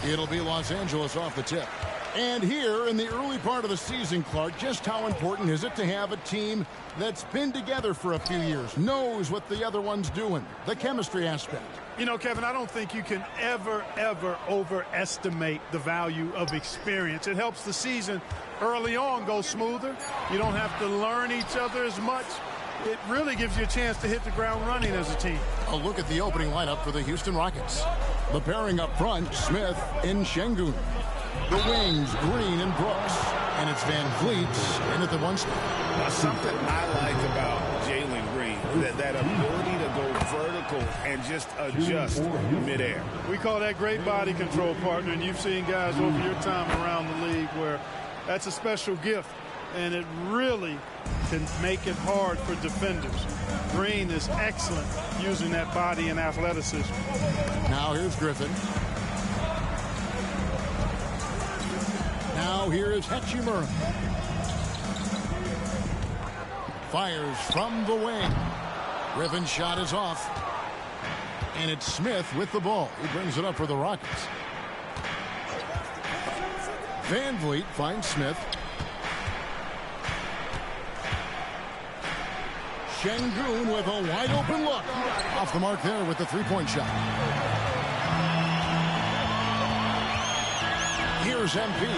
It'll be Los Angeles off the tip. And here in the early part of the season, Clark, just how important is it to have a team that's been together for a few years, knows what the other one's doing, the chemistry aspect? You know, Kevin, I don't think you can ever overestimate the value of experience. It helps the season early on go smoother. You don't have to learn each other as much. It really gives you a chance to hit the ground running as a team. A look at the opening lineup for the Houston Rockets. The pairing up front, Smith and Şengün. The wings, Green and Brooks. And it's Van Vliet in at the one spot. Something I like about Jalen Green, that ability to go vertical and just adjust midair. We call that great body control, partner, and you've seen guys over your time around the league where that's a special gift, and it really can make it hard for defenders. Green is excellent using that body and athleticism. Now here's Griffin. Now here is Hachimura. Fires from the wing. Griffin's shot is off. And it's Smith with the ball. He brings it up for the Rockets. Van Vliet finds Smith. Şengün with a wide open look. Off the mark there with the three-point shot. Here's MP.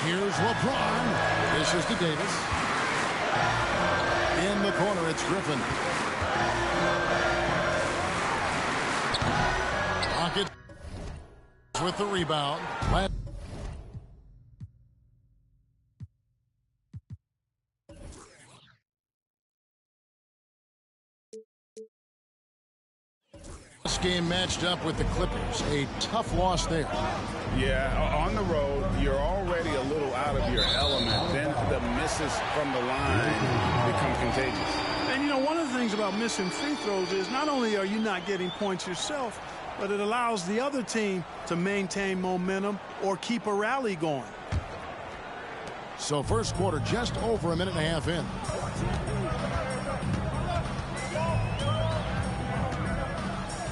Here's LeBron. This is to Davis. In the corner, it's Griffin. Rocket with the rebound. This game matched up with the Clippers. A tough loss there. Yeah, on the road, you're already a little out of your element. Then the misses from the line become contagious. And, you know, one of the things about missing free throws is not only are you not getting points yourself, but it allows the other team to maintain momentum or keep a rally going. So first quarter just over a minute and a half in.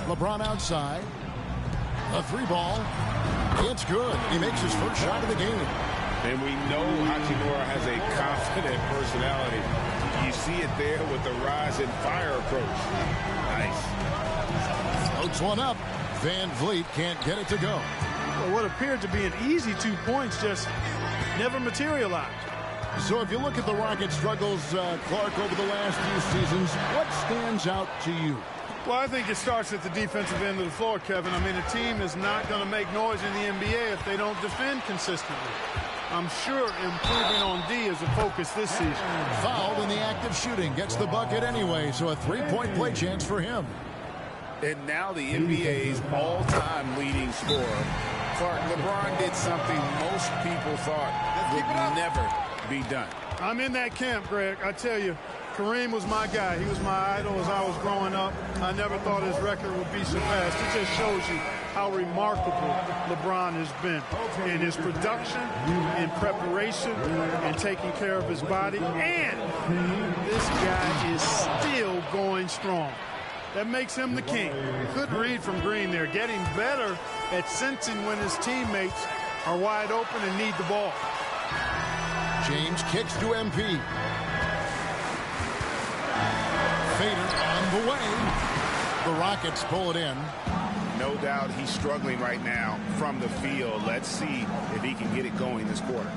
LeBron outside. A three ball. It's good. He makes his first shot of the game. And we know Hachimura has a confident personality. You see it there with the rise and fire approach. Nice. Floats one up. Van Vliet can't get it to go. Well, what appeared to be an easy 2 points just never materialized. So if you look at the Rockets' struggles, Clark, over the last few seasons, what stands out to you? Well, I think it starts at the defensive end of the floor, Kevin. I mean, a team is not going to make noise in the NBA if they don't defend consistently. I'm sure improving on D is a focus this season. Fouled in the act of shooting. Gets the bucket anyway, so a three-point play chance for him. And now the NBA's all-time leading scorer. Clark, LeBron did something most people thought would never be done. I'm in that camp, Greg. I tell you, Kareem was my guy. He was my idol as I was growing up. I never thought his record would be surpassed. It just shows you how remarkable LeBron has been in his production, in preparation, and taking care of his body. And this guy is still going strong. That makes him the king. Good read from Green there, getting better at sensing when his teammates are wide open and need the ball. James kicks to MP. Fader on the way. The Rockets pull it in. No doubt he's struggling right now from the field. Let's see if he can get it going this quarter.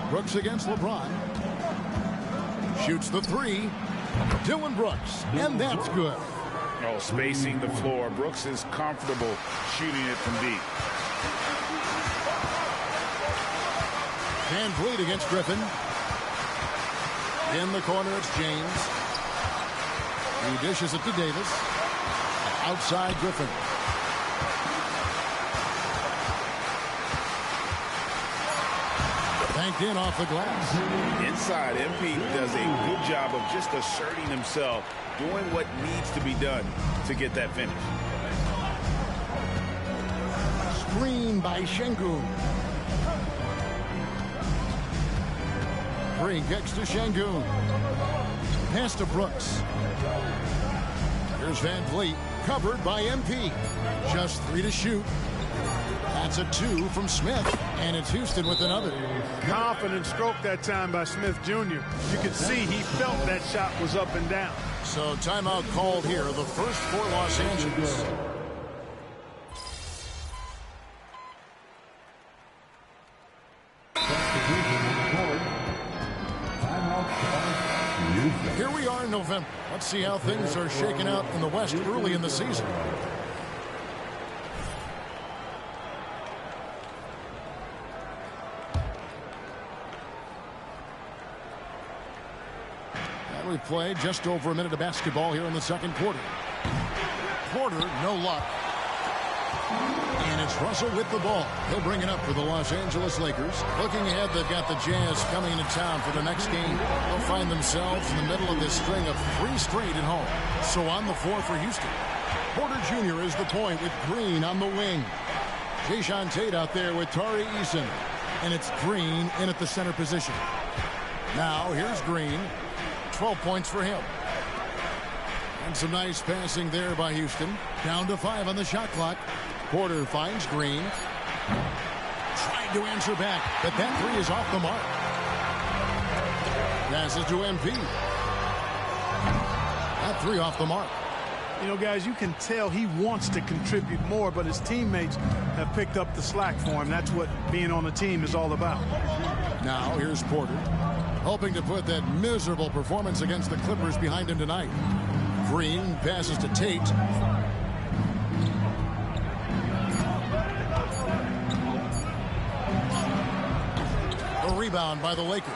Brooks against LeBron. Shoots the three. Dillon Brooks. And that's good. Oh, spacing the floor. Brooks is comfortable shooting it from deep. Van Vliet against Griffin. In the corner, it's James. He dishes it to Davis. Outside, Griffin. Banked in off the glass. Inside, MP does a good job of just asserting himself, doing what needs to be done to get that finish. Screen by Şengün. Green kicks to Şengün. Pass to Brooks. Here's Van Vliet. Covered by MP. Just 3 to shoot. That's a 2 from Smith. And it's Houston with another. Confident stroke that time by Smith Jr. You could see he felt that shot was up and down. So timeout called here. The first for Los Angeles. Here we are in November. Let's see how things are shaking out in the West early in the season. And we play just over a minute of basketball here in the second quarter. Porter, no luck. And it's Russell with the ball. He'll bring it up for the Los Angeles Lakers. Looking ahead, they've got the Jazz coming into town for the next game. They'll find themselves in the middle of this string of 3 straight at home. So on the floor for Houston. Porter Jr. is the point with Green on the wing. Jae'Sean Tate out there with Tari Eason. And it's Green in at the center position. Now here's Green. 12 points for him. And some nice passing there by Houston. Down to 5 on the shot clock. Porter finds Green. Trying to answer back, but that 3 is off the mark. Passes to MP. That 3 off the mark. You know, guys, you can tell he wants to contribute more, but his teammates have picked up the slack for him. That's what being on the team is all about. Now here's Porter, hoping to put that miserable performance against the Clippers behind him tonight. Green passes to Tate. A rebound by the Lakers.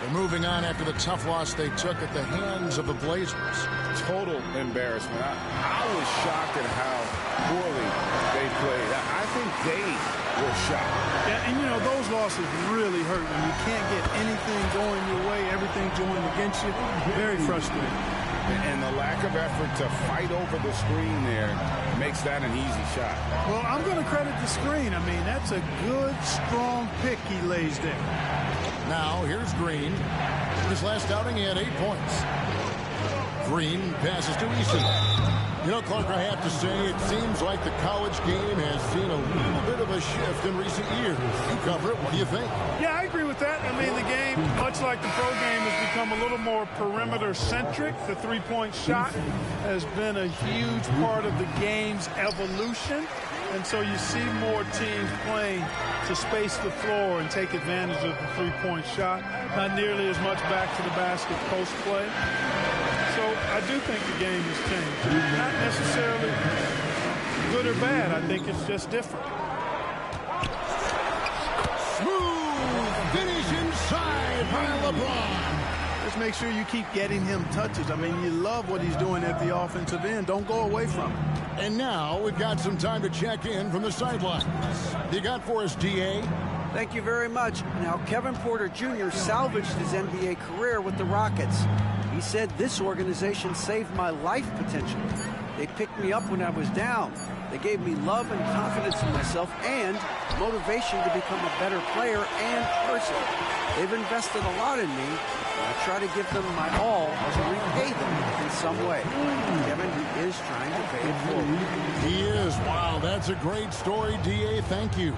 They're moving on after the tough loss they took at the hands of the Blazers. Total embarrassment. I was shocked at how poorly they played. I think they were shocked. Yeah, and you know, those losses really hurt when you can't get anything going your way, everything's going against you. Very frustrating. And the lack of effort to fight over the screen there makes that an easy shot. Well, I'm going to credit the screen. I mean, that's a good, strong pick he lays there. Now, here's Green. His last outing, he had 8 points. Green passes to Eason. You know, Clark, I have to say, it seems like the college game has seen a little bit of a shift in recent years. You cover it. What do you think? Yeah, I agree with that. I mean, the game, much like the pro game, has become a little more perimeter-centric. The three-point shot has been a huge part of the game's evolution. And so you see more teams playing to space the floor and take advantage of the three-point shot. Not nearly as much back to the basket post play. So I do think the game has changed. Not necessarily good or bad. I think it's just different. Smooth finish inside by LeBron. Just make sure you keep getting him touches. I mean, you love what he's doing at the offensive end. Don't go away from it. And now we've got some time to check in from the sidelines. You got for us, D.A.? Thank you very much. Now, Kevin Porter Jr. salvaged his NBA career with the Rockets. He said, "This organization saved my life potentially. They picked me up when I was down. They gave me love and confidence in myself and motivation to become a better player and person. They've invested a lot in me, and I try to give them my all to repay them in some way." Kevin is trying to pay it forward. He is. Wow, that's a great story, D.A. Thank you.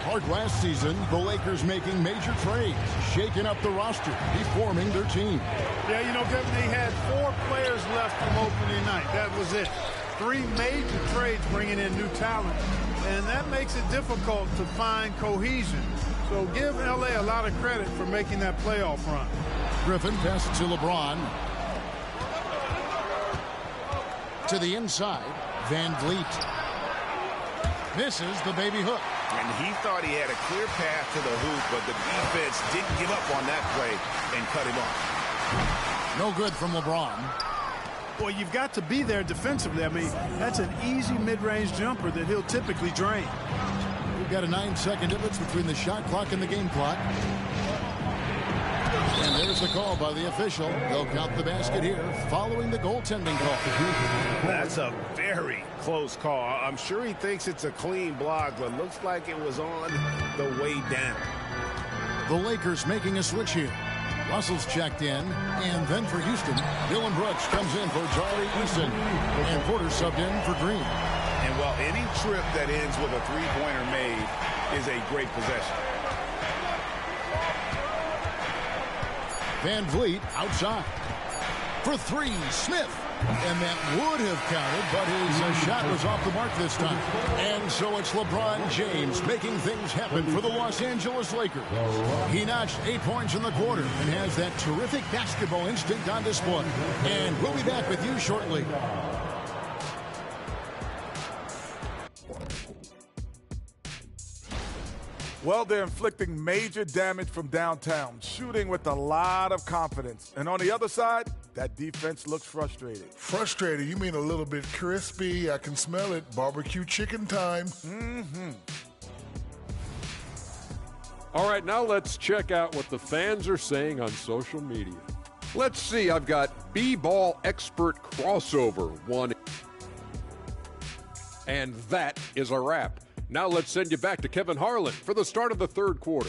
Hard last season, the Lakers making major trades, shaking up the roster, reforming their team. Yeah, you know, Kevin, they had 4 players left from opening night. That was it. 3 major trades bringing in new talent, and that makes it difficult to find cohesion. So give L.A. a lot of credit for making that playoff run. Griffin passes to LeBron. To the inside, Van Vliet. Misses the baby hook. And he thought he had a clear path to the hoop, but the defense didn't give up on that play and cut him off. No good from LeBron. Well, you've got to be there defensively. I mean, that's an easy mid-range jumper that he'll typically drain. We've got a 9-second difference between the shot clock and the game clock. And there's the call by the official. They'll count the basket here following the goaltending call. That's a very close call. I'm sure he thinks it's a clean block, but looks like it was on the way down. The Lakers making a switch here. Russell's checked in. And then for Houston, Dylan Brooks comes in for Charlie Eason. And Porter subbed in for Green. And while any trip that ends with a three-pointer made is a great possession. Van Vliet outside. For three, Smith. And that would have counted, but his shot was off the mark this time. And so it's LeBron James making things happen for the Los Angeles Lakers. He notched 8 points in the quarter and has that terrific basketball instinct on display. And we'll be back with you shortly. Well, they're inflicting major damage from downtown, shooting with a lot of confidence. And on the other side, that defense looks frustrated. Frustrated? You mean a little bit crispy? I can smell it. Barbecue chicken time. All right, now let's check out what the fans are saying on social media. Let's see, I've got B-Ball Expert Crossover 1. And that is a wrap. Now let's send you back to Kevin Harlan for the start of the third quarter.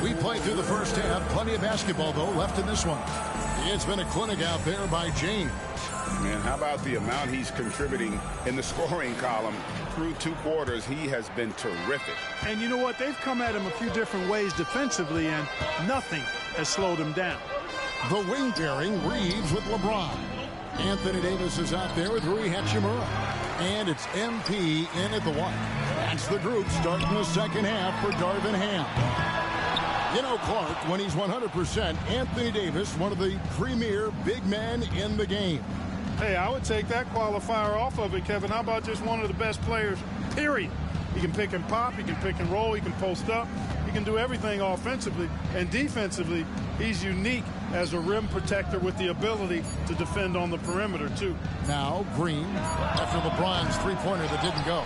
We played through the first half. Plenty of basketball, though, left in this one. It's been a clinic out there by James. Man, how about the amount he's contributing in the scoring column? Through 2 quarters, he has been terrific. And you know what? They've come at him a few different ways defensively, and nothing has slowed him down. The wing pairing, Reeves with LeBron. Anthony Davis is out there with Rui Hachimura. And it's MP in at the 1. That's the group starting the second half for Darvin Ham. You know, Clark, when he's 100%, Anthony Davis, one of the premier big men in the game. Hey, I would take that qualifier off of it, Kevin. How about just one of the best players, period? He can pick and pop, he can pick and roll, he can post up, he can do everything offensively. And defensively, he's unique as a rim protector with the ability to defend on the perimeter, too. Now, Green, after LeBron's three-pointer that didn't go.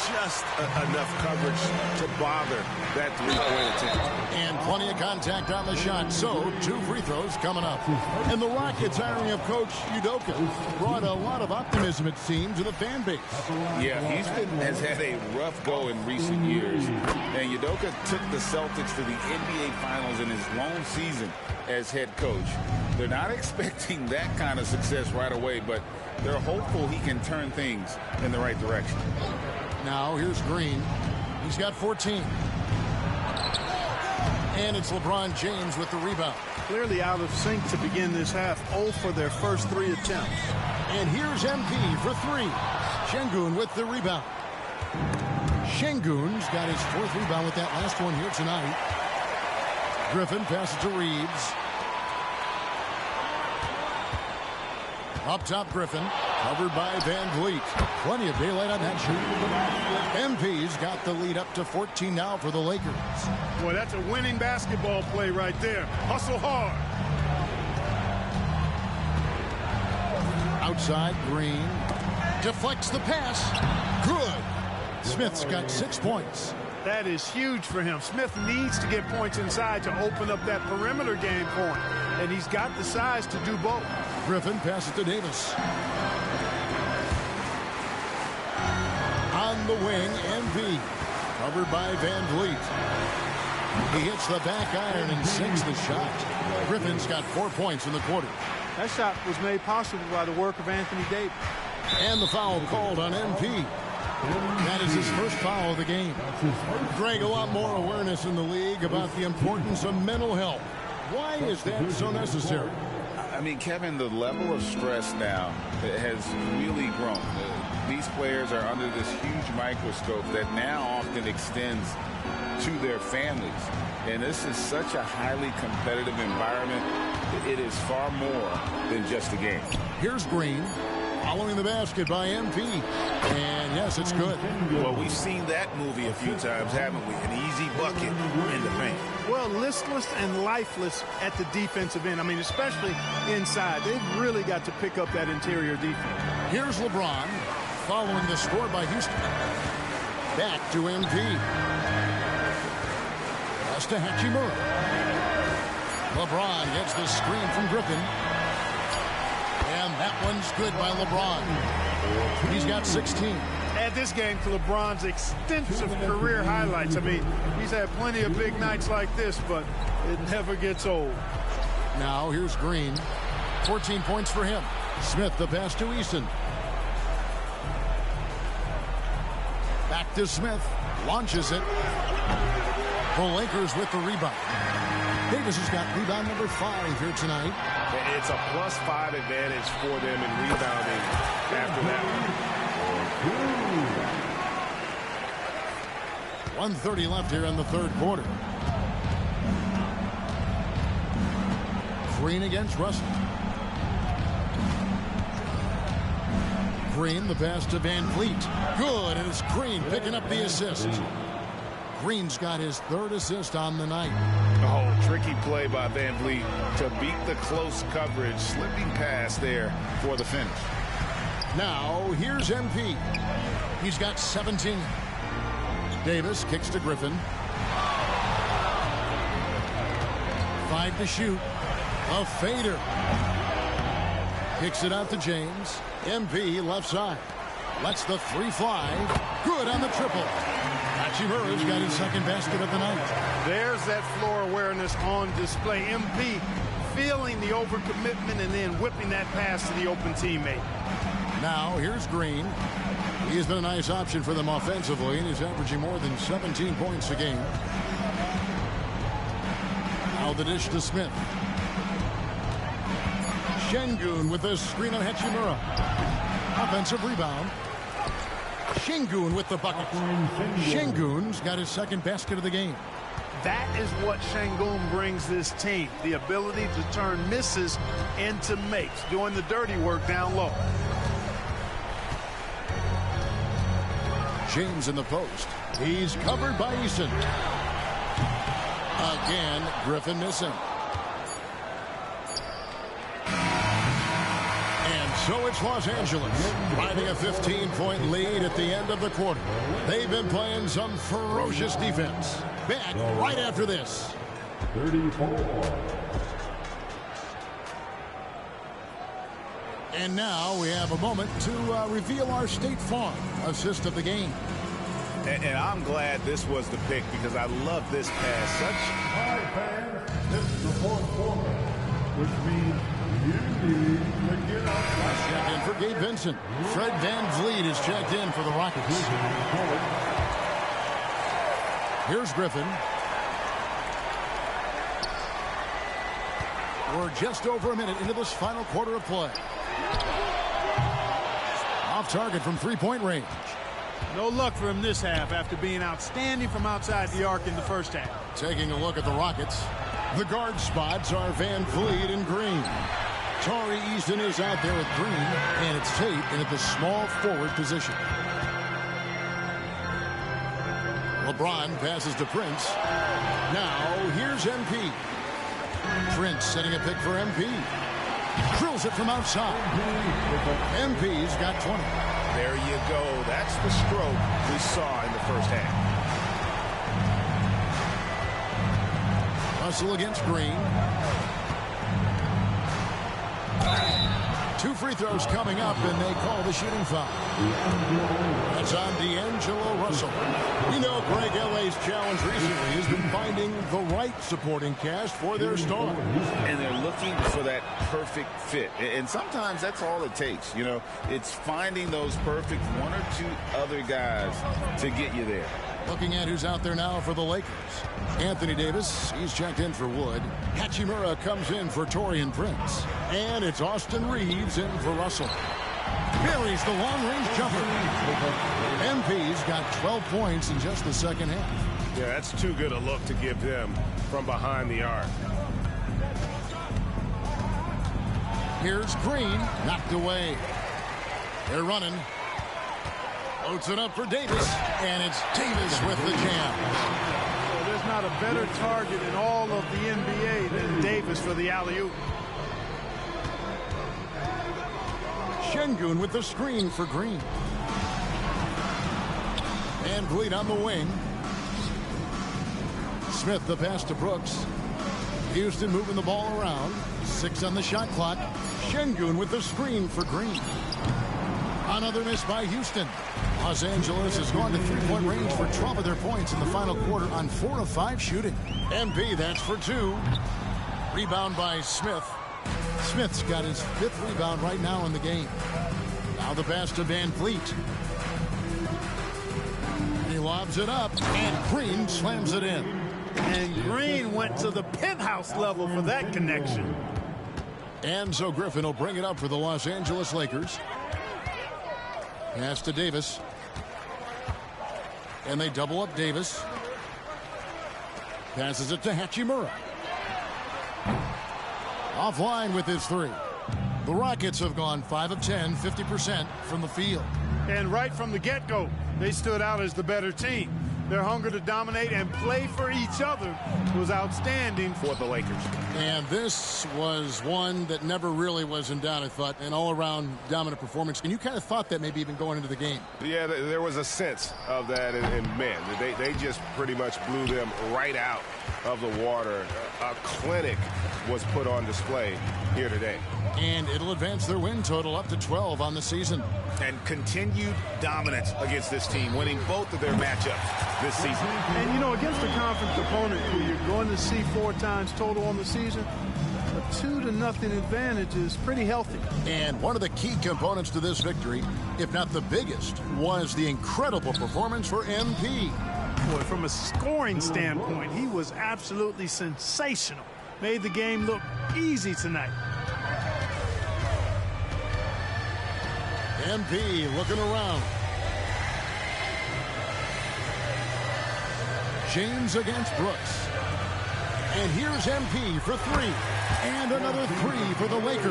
Just enough coverage to bother that three-point attempt. And plenty of contact on the shot. So, 2 free throws coming up. And the Rockets hiring of Coach Udoka brought a lot of optimism, it seems, to the fan base. Yeah, Houston has had a rough go in recent years. And Udoka took the Celtics to the NBA Finals in his lone season as head coach. They're not expecting that kind of success right away, but they're hopeful he can turn things in the right direction. Now, here's Green. He's got 14. And it's LeBron James with the rebound. Clearly out of sync to begin this half. 0 for their first 3 attempts. And here's MP for 3. Şengün with the rebound. Şengün's got his 4th rebound with that last one here tonight. Griffin passes to Reeves. Up top, Griffin, covered by Van Vliet. Plenty of daylight on that shoot. MP's got the lead up to 14 now for the Lakers. Boy, that's a winning basketball play right there. Hustle hard. Outside, Green deflects the pass. Good. Smith's got 6 points. That is huge for him. Smith needs to get points inside to open up that perimeter game for him. And he's got the size to do both. Griffin passes to Davis. On the wing, MV. Covered by Van Vliet. He hits the back iron and sinks the shot. Griffin's got 4 points in the quarter. That shot was made possible by the work of Anthony Davis. And the foul called on MP. That is his first foul of the game. Greg, a lot more awareness in the league about the importance of mental health. Why is that so necessary? I mean, Kevin, the level of stress now has really grown. These players are under this huge microscope that now often extends to their families. And this is such a highly competitive environment. It is far more than just a game. Here's Green. Following the basket by MP. And yes, it's good. Well, we've seen that movie a few times, haven't we? An easy bucket in the paint. Well, listless and lifeless at the defensive end. I mean, especially inside. They've really got to pick up that interior defense. Here's LeBron following the score by Houston. Back to MP. Pass to Hachimura. LeBron gets the screen from Griffin. And That one's good by LeBron. He's got 16. Add this game to LeBron's extensive career highlights. I mean, he's had plenty of big nights like this, but it never gets old. Now here's Green. 14 points for him. Smith, the pass to Eason. Back to Smith. Launches it. The Lakers with the rebound. Davis has got rebound number 5 here tonight. It's a +5 advantage for them in rebounding after that one. 1:30 left here in the third quarter. Green against Russell. Green, the pass to Van Vliet. Good, and it's Green picking up the assist. Green's got his 3rd assist on the night. Oh, tricky play by Van Vliet to beat the close coverage. Slipping pass there for the finish. Now, here's MP. He's got 17. Davis kicks to Griffin. 5 to shoot. A fader. Kicks it out to James. MP left side. Lets the 3 fly. Good on the triple. Hachimura's got his 2nd basket of the night. There's that floor awareness on display. MP feeling the overcommitment and then whipping that pass to the open teammate. Now here's Green. He has been a nice option for them offensively, and he's averaging more than 17 points a game. Now the dish to Smith. Şengün with the screen on Hachimura. Offensive rebound. Şengün with the bucket. Şengün's got his 2nd basket of the game. That is what Şengün brings this team. The ability to turn misses into makes, doing the dirty work down low. James in the post. He's covered by Eason. Again, Griffin missing. And so it's Los Angeles riding a 15-point lead at the end of the quarter. They've been playing some ferocious defense. Back right after this. 34. And now we have a moment to reveal our State Farm assist of the game. And I'm glad this was the pick because I love this pass. All right, fans, this is the 4th quarter, which means you need to get up. Check in for Gabe Vincent. Fred Van Vliet is checked in for the Rockets. Here's Griffin. We're just over a minute into this final quarter of play. Off target from 3-point range. No luck for him this half after being outstanding from outside the arc in the first half. Taking a look at the Rockets. The guard spots are Van Vliet and Green. Tari Eason is out there with Green, and it's Tate in at the small forward position. LeBron passes to Prince. Now, here's MP. Prince setting a pick for MP. Drills it from outside. MP's got 20. There you go. That's the stroke we saw in the first half. Russell against Green. 2 free throws coming up, and they call the shooting foul. That's on D'Angelo Russell. We know Greg L.A.'s challenge recently has been finding the right supporting cast for their stars. And they're looking for that perfect fit. And sometimes that's all it takes. You know, it's finding those perfect 1 or 2 other guys to get you there. Looking at who's out there now for the Lakers. Anthony Davis, he's checked in for Wood. Hachimura comes in for Taurean Prince. And it's Austin Reeves in for Russell. Buries the long-range jumper. MP's got 12 points in just the second half. Yeah, that's too good a look to give them from behind the arc. Here's Green, knocked away. They're running. Loads it up for Davis, and it's Davis with the jam. Well, there's not a better target in all of the NBA than Davis for the alley-oop. Şengün with the screen for Green. Van Vliet on the wing. Smith the pass to Brooks. Houston moving the ball around. 6 on the shot clock. Şengün with the screen for Green. Another miss by Houston. Los Angeles has gone to three-point range for 12 of their points in the final quarter on 4 of 5 shooting. MP, that's for 2. Rebound by Smith. Smith's got his 5th rebound right now in the game. Now the pass to Van Vliet. He lobs it up, and Green slams it in. And Green went to the penthouse level for that connection. And so Griffin will bring it up for the Los Angeles Lakers. Pass to Davis. And they double up Davis. Passes it to Hachimura. Offline with his 3. The Rockets have gone 5 of 10, 50% from the field. And right from the get-go, they stood out as the better team. Their hunger to dominate and play for each other was outstanding for the Lakers. And this was one that never really was in doubt, I thought, an all-around dominant performance. And you kind of thought that maybe even going into the game. Yeah, there was a sense of that, and man, they just pretty much blew them right out of the water. A clinic was put on display here today. And it'll advance their win total up to 12 on the season. And continued dominance against this team, winning both of their matchups this season. And, you know, against a conference opponent who you're going to see 4 times total on the season, a 2-0 advantage is pretty healthy. And one of the key components to this victory, if not the biggest, was the incredible performance for MP. Boy, from a scoring standpoint, he was absolutely sensational. Made the game look easy tonight. MP looking around. James against Brooks. And here's MP for 3. And another 3 for the Lakers.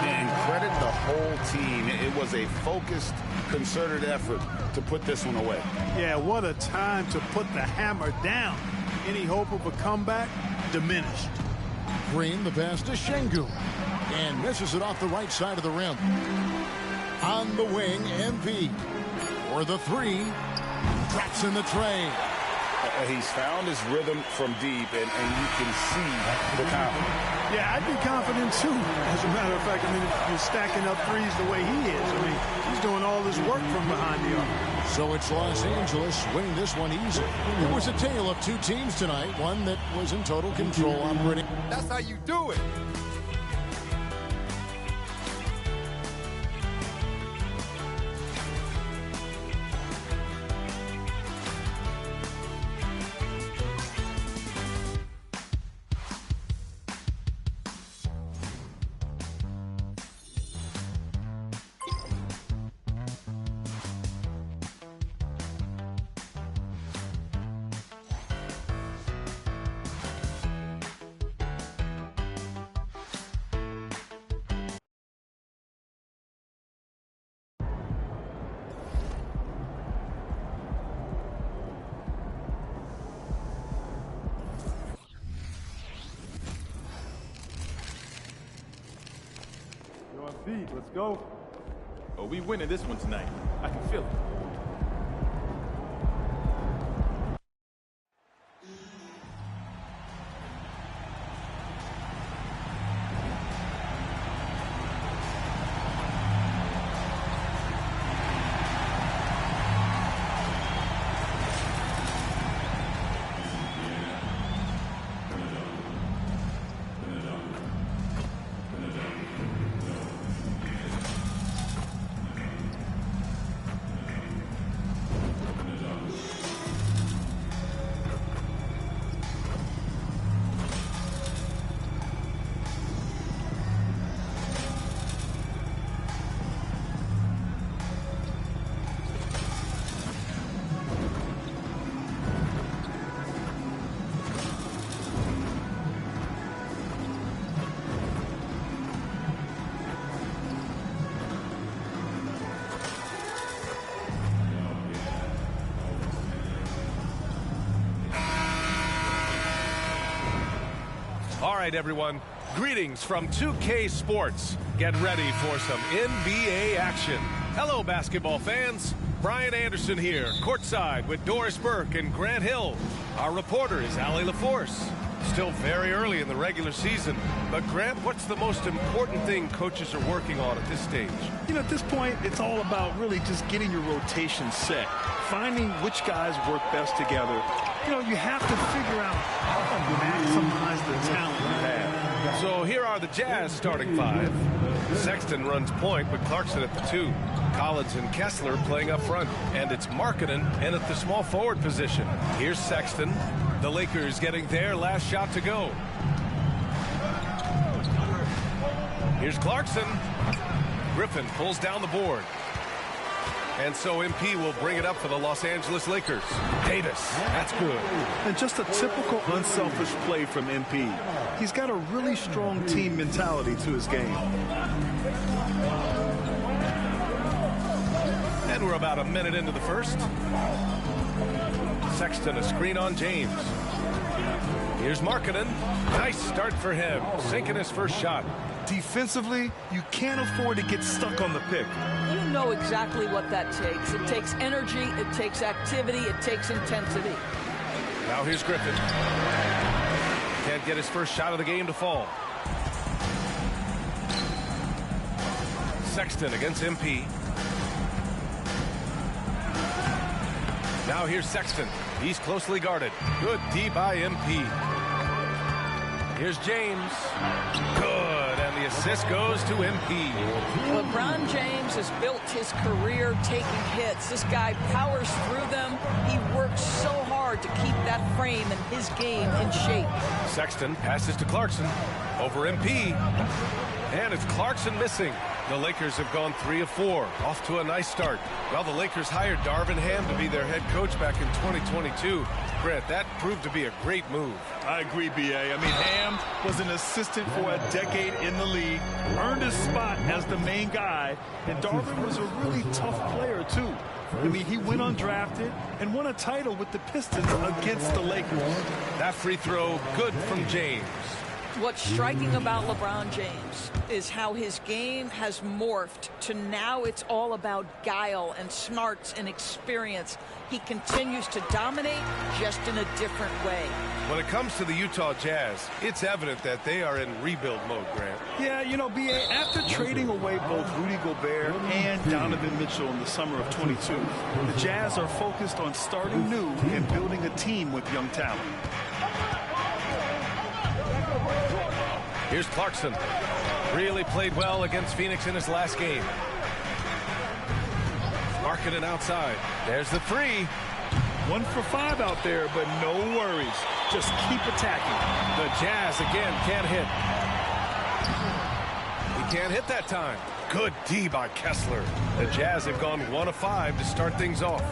And credit the whole team. It was a focused, concerted effort to put this one away. Yeah, what a time to put the hammer down. Any hope of a comeback diminished. Green, the pass to Şengün. And misses it off the right side of the rim. On the wing, MP. For the 3. Drops in the tray. He's found his rhythm from deep, and you can see the confidence. Yeah, I'd be confident, too. As a matter of fact, I mean, if you're stacking up threes the way he is, I mean, he's doing all this work from behind the arc. So it's Los Angeles winning this one easy. It was a tale of 2 teams tonight, one that was in total control operating. That's how you do it. Let's go. Oh, we winning this one tonight. I can feel it. All right, everyone. Greetings from 2K Sports. Get ready for some NBA action. Hello, basketball fans. Brian Anderson here, courtside with Doris Burke and Grant Hill. Our reporter is Allie LaForce. Still very early in the regular season. But Grant, what's the most important thing coaches are working on at this stage? You know, at this point, it's all about really just getting your rotation set. Finding which guys work best together. You know, you have to figure out how to maximize the talent you have. So here are the Jazz starting five. Sexton runs point, but Clarkson at the 2. Collins and Kessler playing up front. And it's Markkanen in at the small forward position. Here's Sexton. The Lakers getting their last shot to go. Here's Clarkson. Griffin pulls down the board. And so MP will bring it up for the Los Angeles Lakers. Davis, that's good. And just a typical unselfish play from MP. He's got a really strong team mentality to his game. And we're about a minute into the first. Sexton, a screen on James. Here's Markkanen. Nice start for him, sinking his first shot. Defensively, you can't afford to get stuck on the pick. You know exactly what that takes. It takes energy, it takes activity, it takes intensity. Now here's Griffin. Can't get his first shot of the game to fall. Sexton against MP. Now here's Sexton. He's closely guarded. Good D by MP. Here's James. Good, and the assist goes to MP. LeBron James has built his career taking hits. This guy powers through them. He works so hard to keep that frame and his game in shape. Sexton passes to Clarkson. Over MP. And it's Clarkson missing. The Lakers have gone 3 of 4, off to a nice start. Well, the Lakers hired Darvin Ham to be their head coach back in 2022. Brett, that proved to be a great move. I agree, B.A. I mean, Ham was an assistant for a decade in the league, earned his spot as the main guy, and Darvin was a really tough player, too. I mean, he went undrafted and won a title with the Pistons against the Lakers. That free throw, good from James. What's striking about LeBron James is how his game has morphed to now it's all about guile and smarts and experience. He continues to dominate just in a different way. When it comes to the Utah Jazz, it's evident that they are in rebuild mode, Grant. Yeah, you know, B.A., after trading away both Rudy Gobert and Donovan Mitchell in the summer of 22, the Jazz are focused on starting new and building a team with young talent. Here's Clarkson. Really played well against Phoenix in his last game. Markkanen outside. There's the 3. 1 for 5 out there, but no worries. Just keep attacking. The Jazz again can't hit. He can't hit that time. Good D by Kessler. The Jazz have gone 1 of 5 to start things off.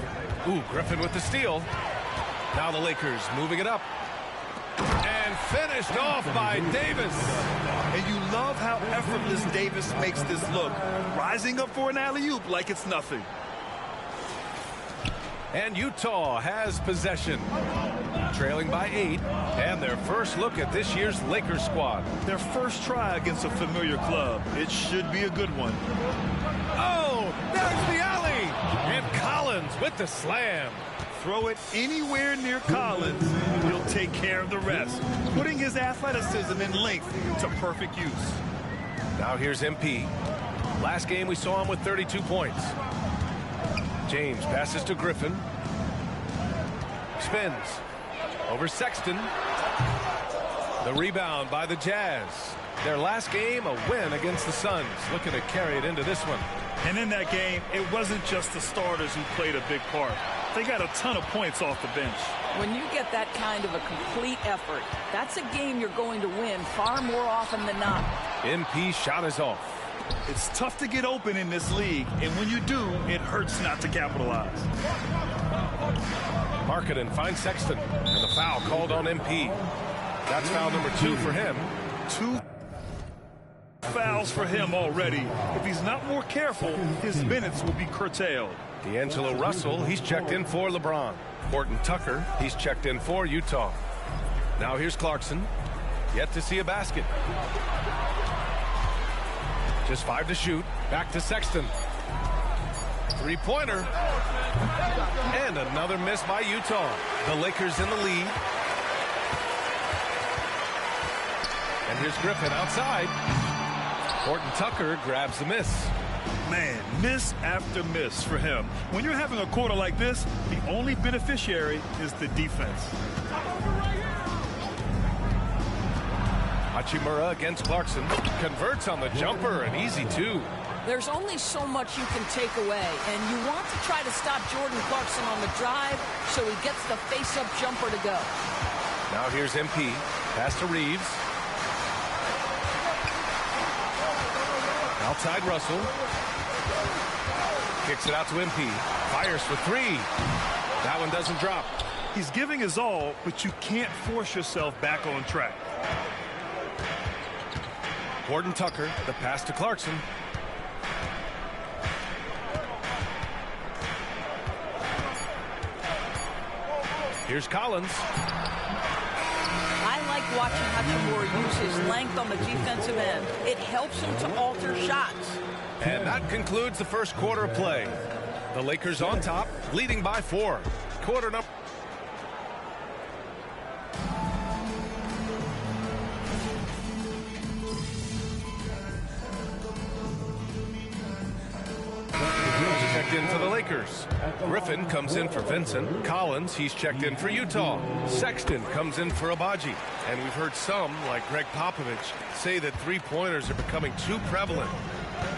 Ooh, Griffin with the steal. Now the Lakers moving it up. And finished off by Davis. And you love how effortless Davis makes this look. Rising up for an alley-oop like it's nothing. And Utah has possession. Trailing by 8. And their first look at this year's Lakers squad. Their first try against a familiar club. It should be a good one. Oh, there's the alley. And Collins with the slam. Throw it anywhere near Collins, he'll take care of the rest, putting his athleticism and length to perfect use. Now here's MP. Last game we saw him with 32 points. James passes to Griffin. Spins. Over Sexton. The rebound by the Jazz. Their last game, a win against the Suns. Looking to carry it into this one. And in that game, it wasn't just the starters who played a big part. They got a ton of points off the bench. When you get that kind of a complete effort, that's a game you're going to win far more often than not. MP shot is off. It's tough to get open in this league, and when you do, it hurts not to capitalize. Markkanen finds Sexton, and the foul called on MP. That's foul number 2 for him. 2 fouls for him already. If he's not more careful, his minutes will be curtailed. D'Angelo Russell, he's checked in for LeBron. Horton Tucker, he's checked in for Utah. Now here's Clarkson. Yet to see a basket. Just 5 to shoot. Back to Sexton. Three-pointer. And another miss by Utah. The Lakers in the lead. And here's Griffin outside. Horton Tucker grabs the miss. Man, miss after miss for him. When you're having a quarter like this, the only beneficiary is the defense. Hachimura against Clarkson. Converts on the jumper, an easy two. There's only so much you can take away, and you want to try to stop Jordan Clarkson on the drive so he gets the face-up jumper to go. Now here's MP. Pass to Reeves. Outside Russell. Kicks it out to MP. Fires for three. That one doesn't drop. He's giving his all, but you can't force yourself back on track. Horton Tucker, the pass to Clarkson. Here's Collins. I like watching Hachimura use his length on the defensive end. It helps him to alter shots. And that concludes the first quarter of play. The Lakers on top, leading by 4. Quarter number. Checked in for the Lakers. Griffin comes in for Vincent. Collins, he's checked in for Utah. Sexton comes in for Abaji. And we've heard some, like Greg Popovich, say that three-pointers are becoming too prevalent.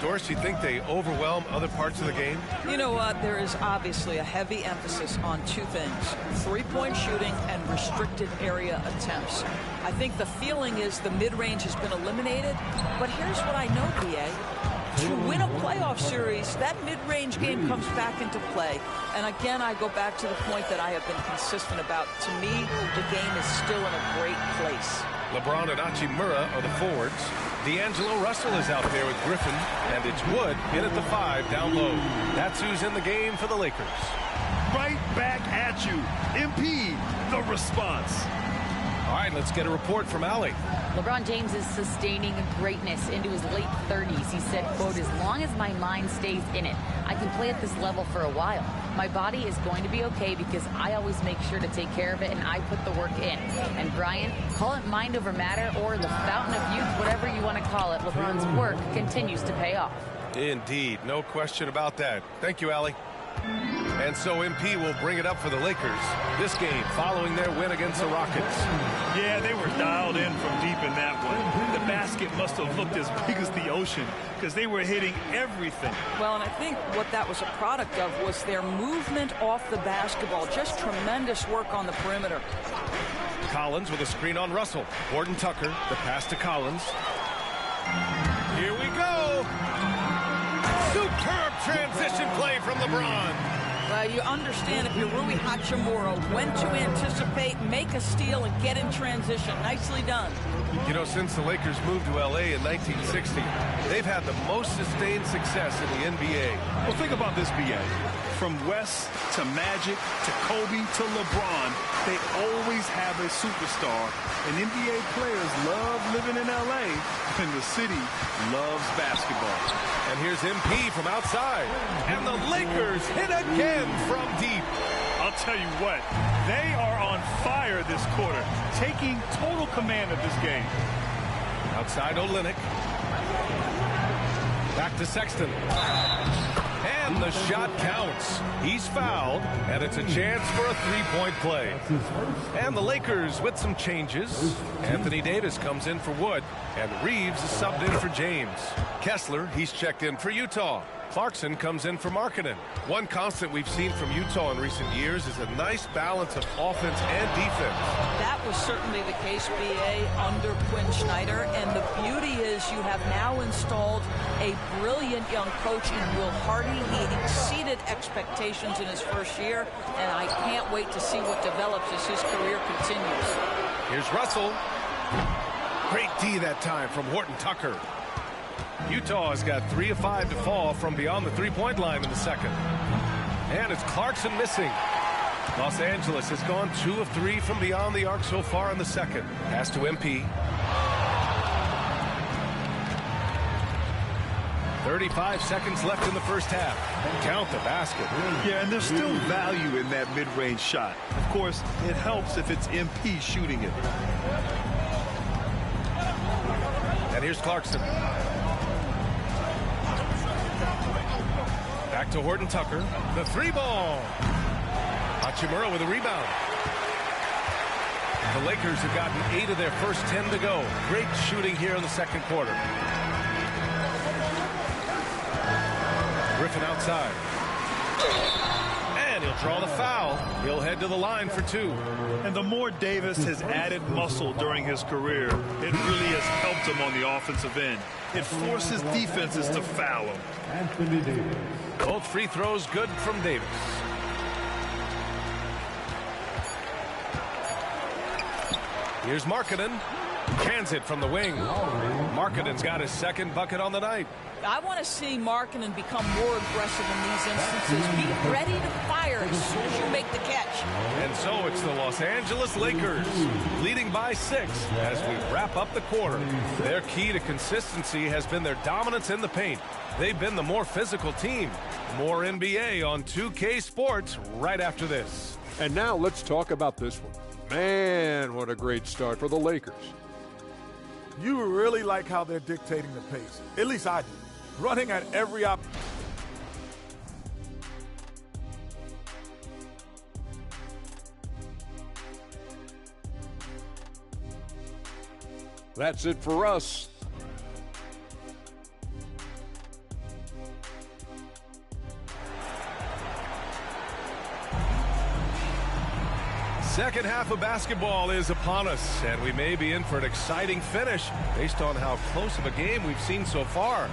Doris, you think they overwhelm other parts of the game? You know what? There is obviously a heavy emphasis on two things: three-point shooting and restricted area attempts. I think the feeling is the mid-range has been eliminated, but here's what I know, BA. To win a playoff series, that mid-range game comes back into play. And again, I go back to the point that I have been consistent about. To me, the game is still in a great place. LeBron and Hachimura are the forwards. D'Angelo Russell is out there with Griffin, and it's Wood in at the 5 down low. That's who's in the game for the Lakers. Right back at you. MP, the response. All right, let's get a report from Allie. LeBron James is sustaining greatness into his late 30s. He said, quote, "As long as my mind stays in it, I can play at this level for a while. My body is going to be okay because I always make sure to take care of it and I put the work in." And Brian, call it mind over matter or the fountain of youth, whatever you want to call it, LeBron's work continues to pay off. Indeed, no question about that. Thank you, Allie. And so MP will bring it up for the Lakers. This game following their win against the Rockets. Yeah, they were dialed in from deep in that one. The basket must have looked as big as the ocean because they were hitting everything. Well, and I think what that was a product of was their movement off the basketball. Just tremendous work on the perimeter. Collins with a screen on Russell. Horton Tucker, the pass to Collins. Here we go. Superb transition play from LeBron. Well, you understand if you're Rui Hachimura when to anticipate, make a steal, and get in transition. Nicely done. You know, since the Lakers moved to L.A. in 1960, they've had the most sustained success in the NBA. Well, think about this, B.A. From West to Magic to Kobe to LeBron, they always have a superstar. And NBA players love living in L.A. and the city loves basketball. And here's MP from outside. And the Lakers hit again from deep. I'll tell you what, they are on fire this quarter, taking total command of this game. Outside Olynyk. Back to Sexton. And the shot counts. He's fouled, and it's a chance for a three-point play. And the Lakers with some changes. Anthony Davis comes in for Wood, and Reeves is subbed in for James. Kessler, he's checked in for Utah. Clarkson comes in for Markkanen. One constant we've seen from Utah in recent years is a nice balance of offense and defense. That was certainly the case, B.A., under Quinn Snyder. And the beauty is you have now installed a brilliant young coach in Will Hardy. He exceeded expectations in his first year, and I can't wait to see what develops as his career continues. Here's Russell. Great D that time from Horton Tucker. Utah has got 3 of 5 to fall from beyond the three-point line in the second. And it's Clarkson missing. Los Angeles has gone 2 of 3 from beyond the arc so far in the second. Pass to MP. 35 seconds left in the first half. Count the basket. Yeah, and there's still value in that mid-range shot. Of course, it helps if it's MP shooting it. And here's Clarkson. Back to Horton Tucker. The three ball. Hachimura with a rebound. The Lakers have gotten 8 of their first 10 to go. Great shooting here in the second quarter. Griffin outside. And he'll draw the foul. He'll head to the line for 2. And the more Davis has added muscle during his career, it really has helped him on the offensive end. It forces defenses to foul him. Anthony Davis. Both free throws good from Davis. Here's Markkanen. Cans it from the wing. Markkanen's got his second bucket on the night. I want to see Markkanen become more aggressive in these instances. Be ready to fire as soon as you make the catch. And so it's the Los Angeles Lakers leading by 6 as we wrap up the quarter. Their key to consistency has been their dominance in the paint. They've been the more physical team. More NBA on 2K Sports right after this. And now let's talk about this one. Man, what a great start for the Lakers. You really like how they're dictating the pace. At least I do. Running at every That's it for us. Second half of basketball is upon us, and we may be in for an exciting finish based on how close of a game we've seen so far.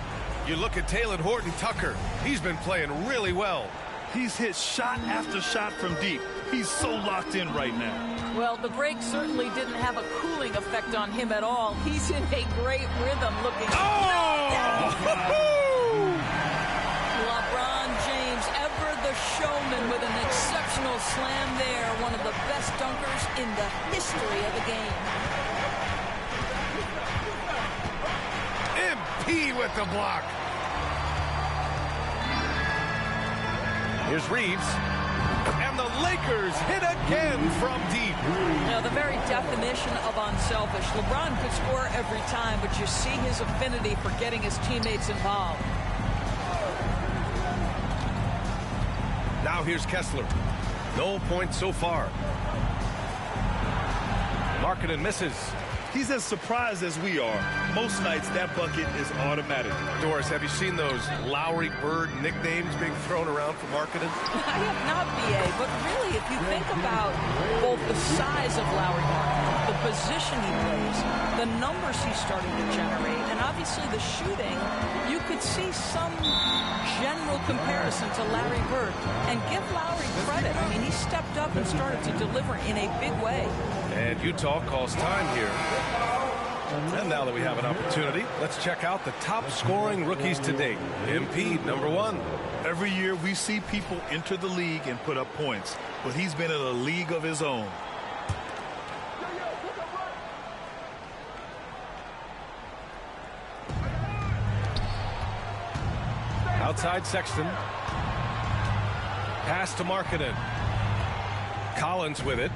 You look at Talen Horton Tucker. He's been playing really well. He's hit shot after shot from deep. He's so locked in right now. Well, the break certainly didn't have a cooling effect on him at all. He's in a great rhythm looking. LeBron James, ever the showman, with an exceptional slam there. One of the best dunkers in the history of the game. MP with the block. Here's Reeves. And the Lakers hit again from deep. Now, the very definition of unselfish. LeBron could score every time, but you see his affinity for getting his teammates involved. Now here's Kessler. No points so far. Markkanen misses. He's as surprised as we are. Most nights, that bucket is automatic. Doris, have you seen those Lowry Bird nicknames being thrown around for Markkanen? I have not, B.A., but really, if you think about both the size of Lowry Markkanen, the position he plays, the numbers he's starting to generate, and obviously the shooting, you could see some general comparison to Larry Bird. And give Lowry credit. I mean, he stepped up and started to deliver in a big way. And Utah calls time here. And now that we have an opportunity, let's check out the top scoring rookies to date. MP, number 1. Every year we see people enter the league and put up points, but he's been in a league of his own. Outside Sexton. Pass to Markkanen. Collins with it.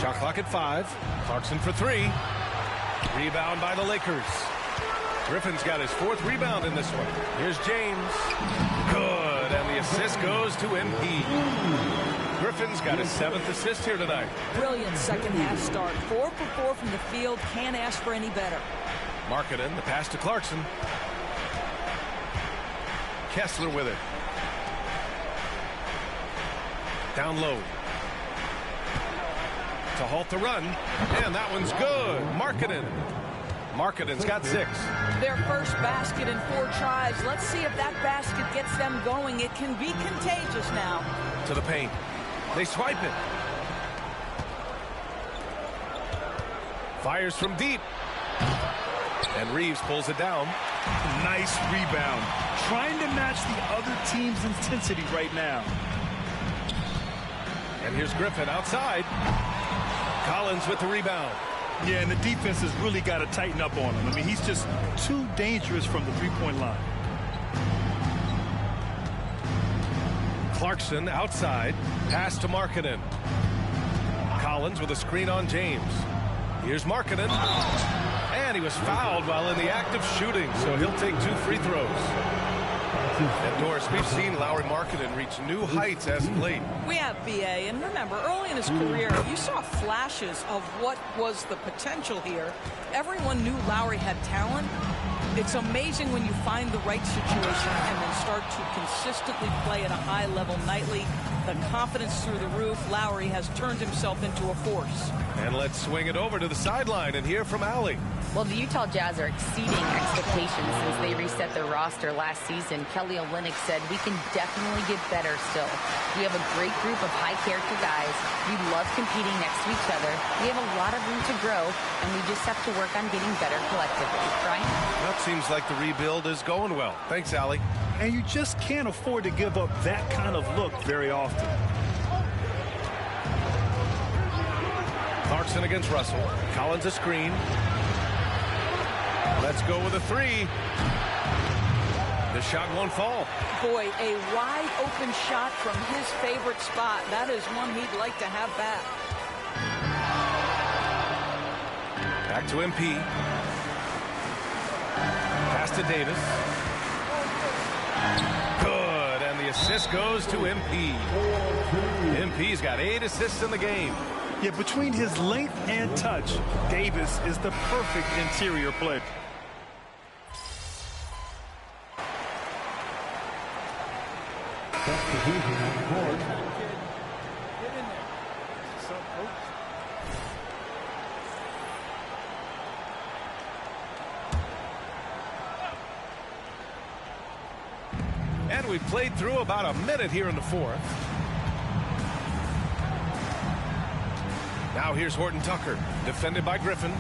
Shot clock at 5. Clarkson for 3. Rebound by the Lakers. Griffin's got his 4th rebound in this one. Here's James. Good. And the assist goes to MP. Griffin's got his 7th assist here tonight. Brilliant second half start. 4 for 4 from the field. Can't ask for any better. Markkanen, the pass to Clarkson. Kessler with it. Down low. To halt the run. And that one's good. Markkanen. Markkanen's got 6. Their first basket in 4 tries. Let's see if that basket gets them going. It can be contagious now. To the paint. They swipe it. Fires from deep. And Reeves pulls it down. Nice rebound. Trying to match the other team's intensity right now. And here's Griffin outside. Collins with the rebound. Yeah, and the defense has really got to tighten up on him. I mean, he's just too dangerous from the three-point line. Clarkson outside. Pass to Markkanen. Collins with a screen on James. Here's Markkanen. And he was fouled while in the act of shooting, so he'll take 2 free throws. And Doris, we've seen Lauri Markkanen reach new heights as of late. We have BA, and remember, early in his career, you saw flashes of what was the potential here. Everyone knew Lauri had talent. It's amazing when you find the right situation and then start to consistently play at a high level nightly. The confidence through the roof. Lauri has turned himself into a force. And let's swing it over to the sideline and hear from Allie. Well, the Utah Jazz are exceeding expectations since they reset their roster last season. Kelly Olynyk said, we can definitely get better still. We have a great group of high-character guys. We love competing next to each other. We have a lot of room to grow, and we just have to work on getting better collectively. Brian? That seems like the rebuild is going well. Thanks, Allie. And you just can't afford to give up that kind of look very often. Clarkson against Russell. Collins a screen. Let's go with a 3. The shot won't fall. Boy, a wide open shot from his favorite spot. That is one he'd like to have back. Back to MP. Pass to Davis. Good, and the assist goes to MP. MP's got 8 assists in the game. Yeah, between his length and touch, Davis is the perfect interior player. And we've played through about a minute here in the 4th. Now here's Horton Tucker, defended by Griffin.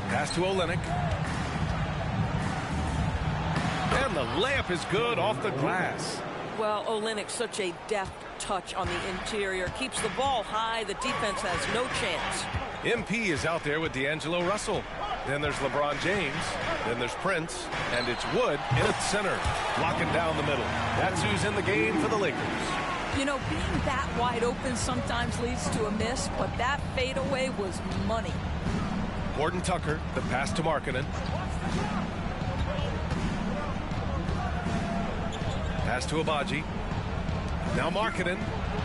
Pass to Olynyk. And the layup is good off the glass. Well, Olynyk, such a deft touch on the interior. Keeps the ball high. The defense has no chance. MP is out there with D'Angelo Russell. Then there's LeBron James. Then there's Prince. And it's Wood in at center, blocking down the middle. That's who's in the game for the Lakers. You know, being that wide open sometimes leads to a miss, but that fadeaway was money. Horton Tucker, the pass to Markkanen. Pass to Agbaji. Now Markkanen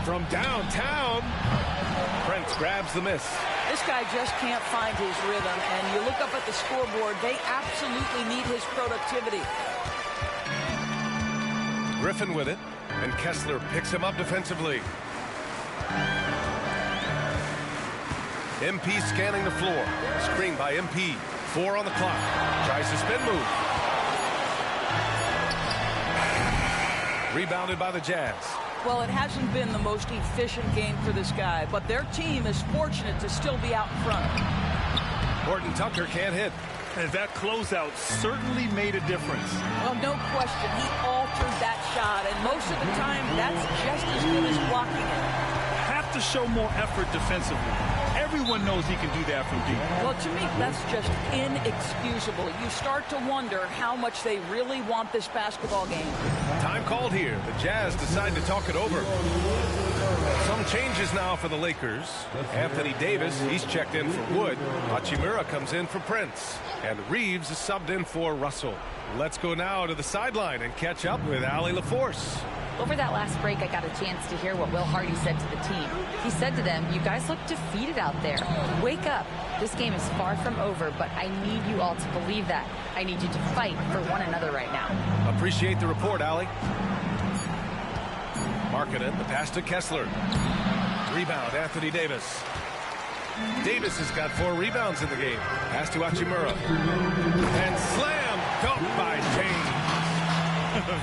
from downtown. Prince grabs the miss. This guy just can't find his rhythm, and you look up at the scoreboard, they absolutely need his productivity. Griffin with it, and Kessler picks him up defensively. MP scanning the floor. Screen by MP. 4 on the clock. Tries to spin move. Rebounded by the Jazz. Well, it hasn't been the most efficient game for this guy, but their team is fortunate to still be out front. Horton Tucker can't hit. And that closeout certainly made a difference. Well, no question. He altered that shot, and most of the time, that's just as good as blocking it. Have to show more effort defensively. Everyone knows he can do that from deep. Well, to me, that's just inexcusable. You start to wonder how much they really want this basketball game. Time called here. The Jazz decide to talk it over. Some changes now for the Lakers. Anthony Davis, he's checked in for Wood. Hachimura comes in for Prince. And Reeves is subbed in for Russell. Let's go now to the sideline and catch up with Allie LaForce. Over that last break, I got a chance to hear what Will Hardy said to the team. He said to them, you guys look defeated out there. Wake up. This game is far from over, but I need you all to believe that. I need you to fight for one another right now. Appreciate the report, Allie. Markkanen, the pass to Kessler. Rebound, Anthony Davis. Davis has got 4 rebounds in the game. Pass to Hachimura. And slam dunk by James.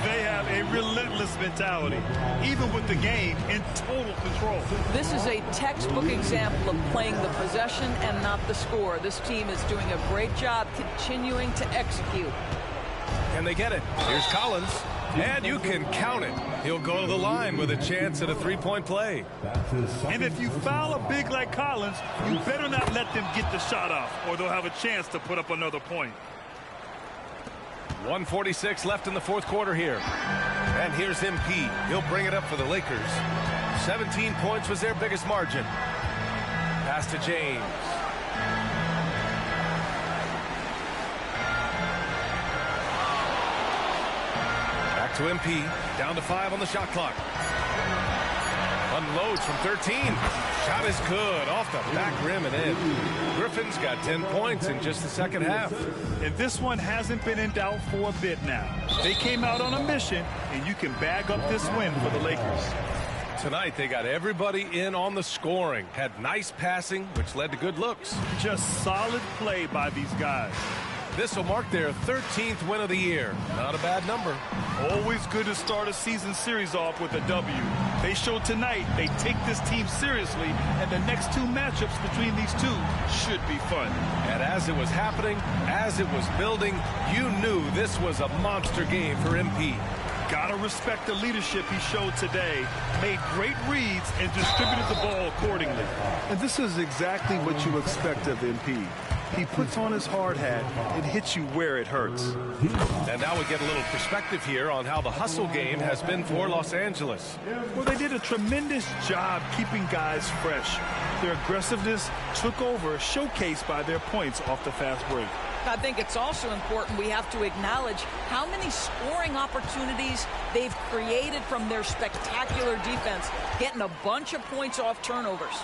They have a relentless mentality, even with the game in total control. This is a textbook example of playing the possession and not the score. This team is doing a great job continuing to execute. Can they get it? Here's Collins And you can count it. He'll go to the line with a chance at a three-point play. And if you foul a big like Collins, you better not let them get the shot off, or they'll have a chance to put up another point. 1:46 left in the fourth quarter here. And here's MP. He'll bring it up for the Lakers. 17 points was their biggest margin. Pass to James. Back to MP. Down to 5 on the shot clock. Unloads from 13. Shot is good. Off the back rim and in. Griffin's got 10 points in just the second half. And this one hasn't been in doubt for a bit now. They came out on a mission, and you can bag up this win for the Lakers. Tonight, they got everybody in on the scoring. Had nice passing, which led to good looks. Just solid play by these guys. This will mark their 13th win of the year. Not a bad number. Always good to start a season series off with a W. They showed tonight they take this team seriously, and the next two matchups between these two should be fun. And as it was happening, as it was building, you knew this was a monster game for MP. Gotta respect the leadership he showed today. Made great reads and distributed the ball accordingly. And this is exactly what you expect of MP. He puts on his hard hat and hits you where it hurts. And now we get a little perspective here on how the hustle game has been for Los Angeles. Well, they did a tremendous job keeping guys fresh. Their aggressiveness took over, showcased by their points off the fast break. I think it's also important we have to acknowledge how many scoring opportunities they've created from their spectacular defense, getting a bunch of points off turnovers.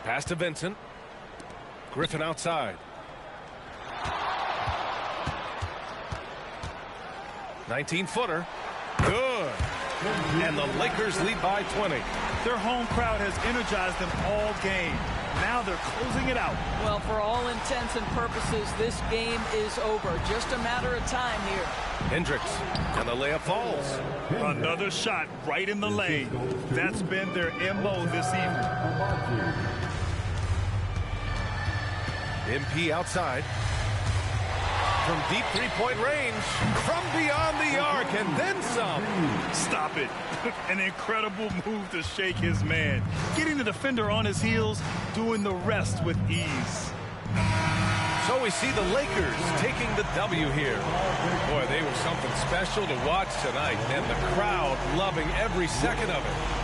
Pass to Vincent. Griffin outside. 19-footer. Good. And the Lakers lead by 20. Their home crowd has energized them all game. Now they're closing it out. Well, for all intents and purposes, this game is over. Just a matter of time here. Hendricks, and the layup falls. Another shot right in the lane. That's been their MO this evening. MP outside. From deep three-point range. From beyond the arc, and then some. Stop it. An incredible move to shake his man. Getting the defender on his heels, doing the rest with ease. So we see the Lakers taking the W here. Boy, they were something special to watch tonight, and the crowd loving every second of it.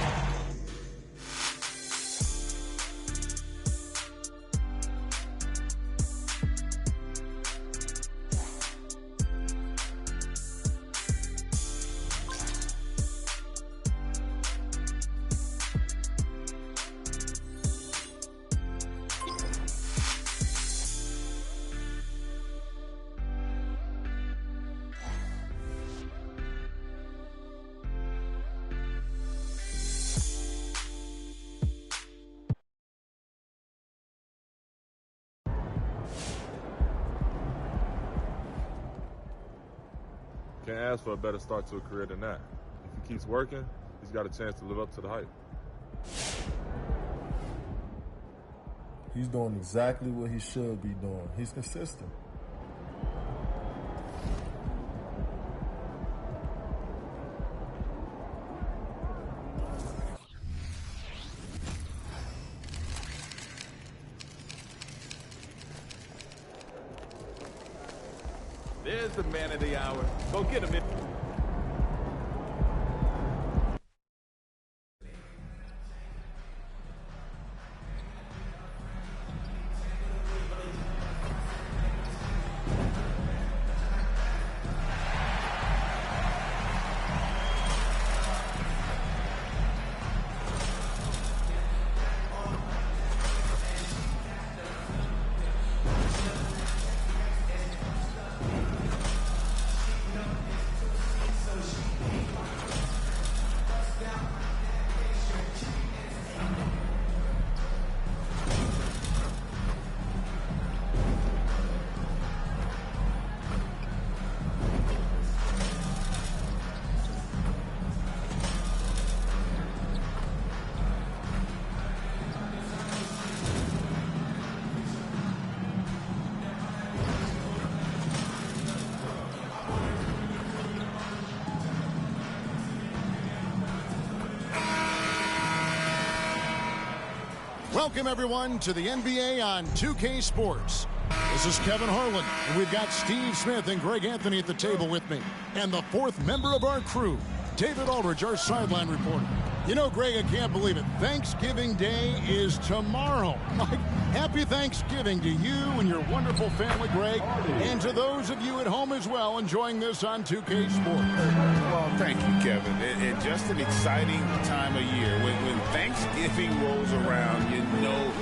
Can't ask for a better start to a career than that. If he keeps working, he's got a chance to live up to the hype. He's doing exactly what he should be doing. He's consistent. There's the man of the hour. Go get him. Welcome, everyone, to the NBA on 2K Sports. This is Kevin Harlan, and we've got Steve Smith and Greg Anthony at the table with me. And the fourth member of our crew, David Aldridge, our sideline reporter. You know, Greg, I can't believe it. Thanksgiving Day is tomorrow. Happy Thanksgiving to you and your wonderful family, Greg, and to those of you at home as well enjoying this on 2K Sports. Well, thank you, Kevin. And just an exciting time of year. When Thanksgiving rolls around, you know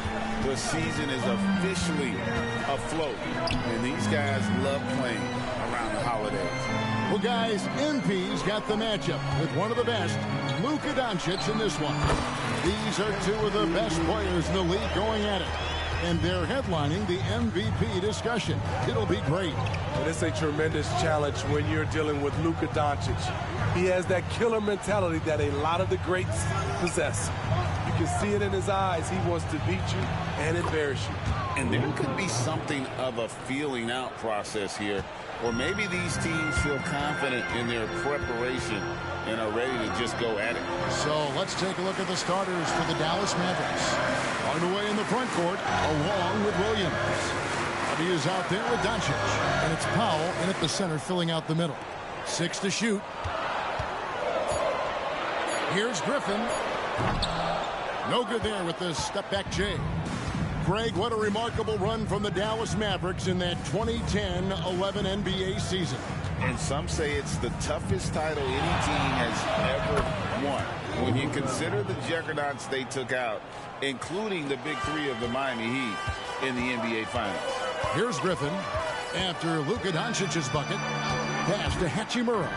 the season is officially afloat. And these guys love playing around the holidays. Well, guys, MP's got the matchup with one of the best, Luka Doncic, in this one. These are two of the best players in the league going at it. And they're headlining the MVP discussion. It'll be great. And it's a tremendous challenge when you're dealing with Luka Doncic. He has that killer mentality that a lot of the greats possess. You can see it in his eyes. He wants to beat you and embarrass you. And there could be something of a feeling out process here, or maybe these teams feel confident in their preparation and are ready to just go at it. So let's take a look at the starters for the Dallas Mavericks. Hardaway in the front court, along with Williams. He is out there with Doncic, and it's Powell in at the center, filling out the middle. 6 to shoot. Here's Griffin. No good there with the step-back J. Greg, what a remarkable run from the Dallas Mavericks in that 2010-11 NBA season. And some say it's the toughest title any team has ever won. When you consider the juggernauts they took out, including the big three of the Miami Heat in the NBA Finals. Here's Griffin after Luka Doncic's bucket. Pass to Hachimura.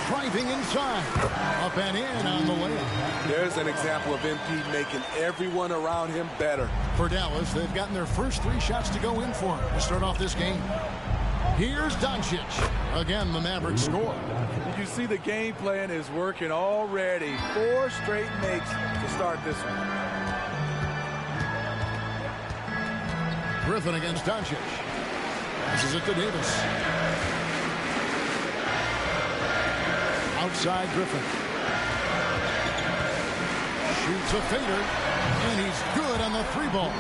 Driving inside. Up and in on the layup. There's an example of MP making everyone around him better. For Dallas, they've gotten their first 3 shots to go in for him to start off this game. Here's Doncic. Again, the Mavericks score. You see the game plan is working already. 4 straight makes to start this one. Griffin against Doncic. Passes it to Davis. Outside Griffin. Shoots a fader, and he's good on the 3-ball.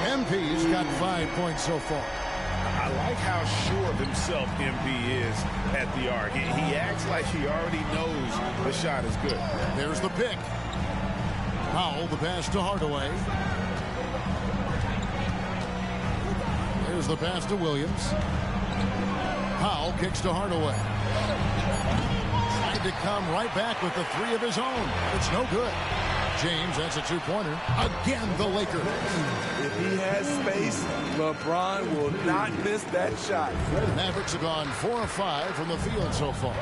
MP's got 5 points so far. I like how sure of himself MP is at the arc. He acts like he already knows the shot is good. There's the pick. Powell, the pass to Hardaway. There's the pass to Williams. Powell kicks to Hardaway. Tried to come right back with the 3 of his own. It's no good. James, that's a 2-pointer. Again, the Lakers. If he has space, LeBron will not miss that shot. The Mavericks have gone 4 of 5 from the field so far.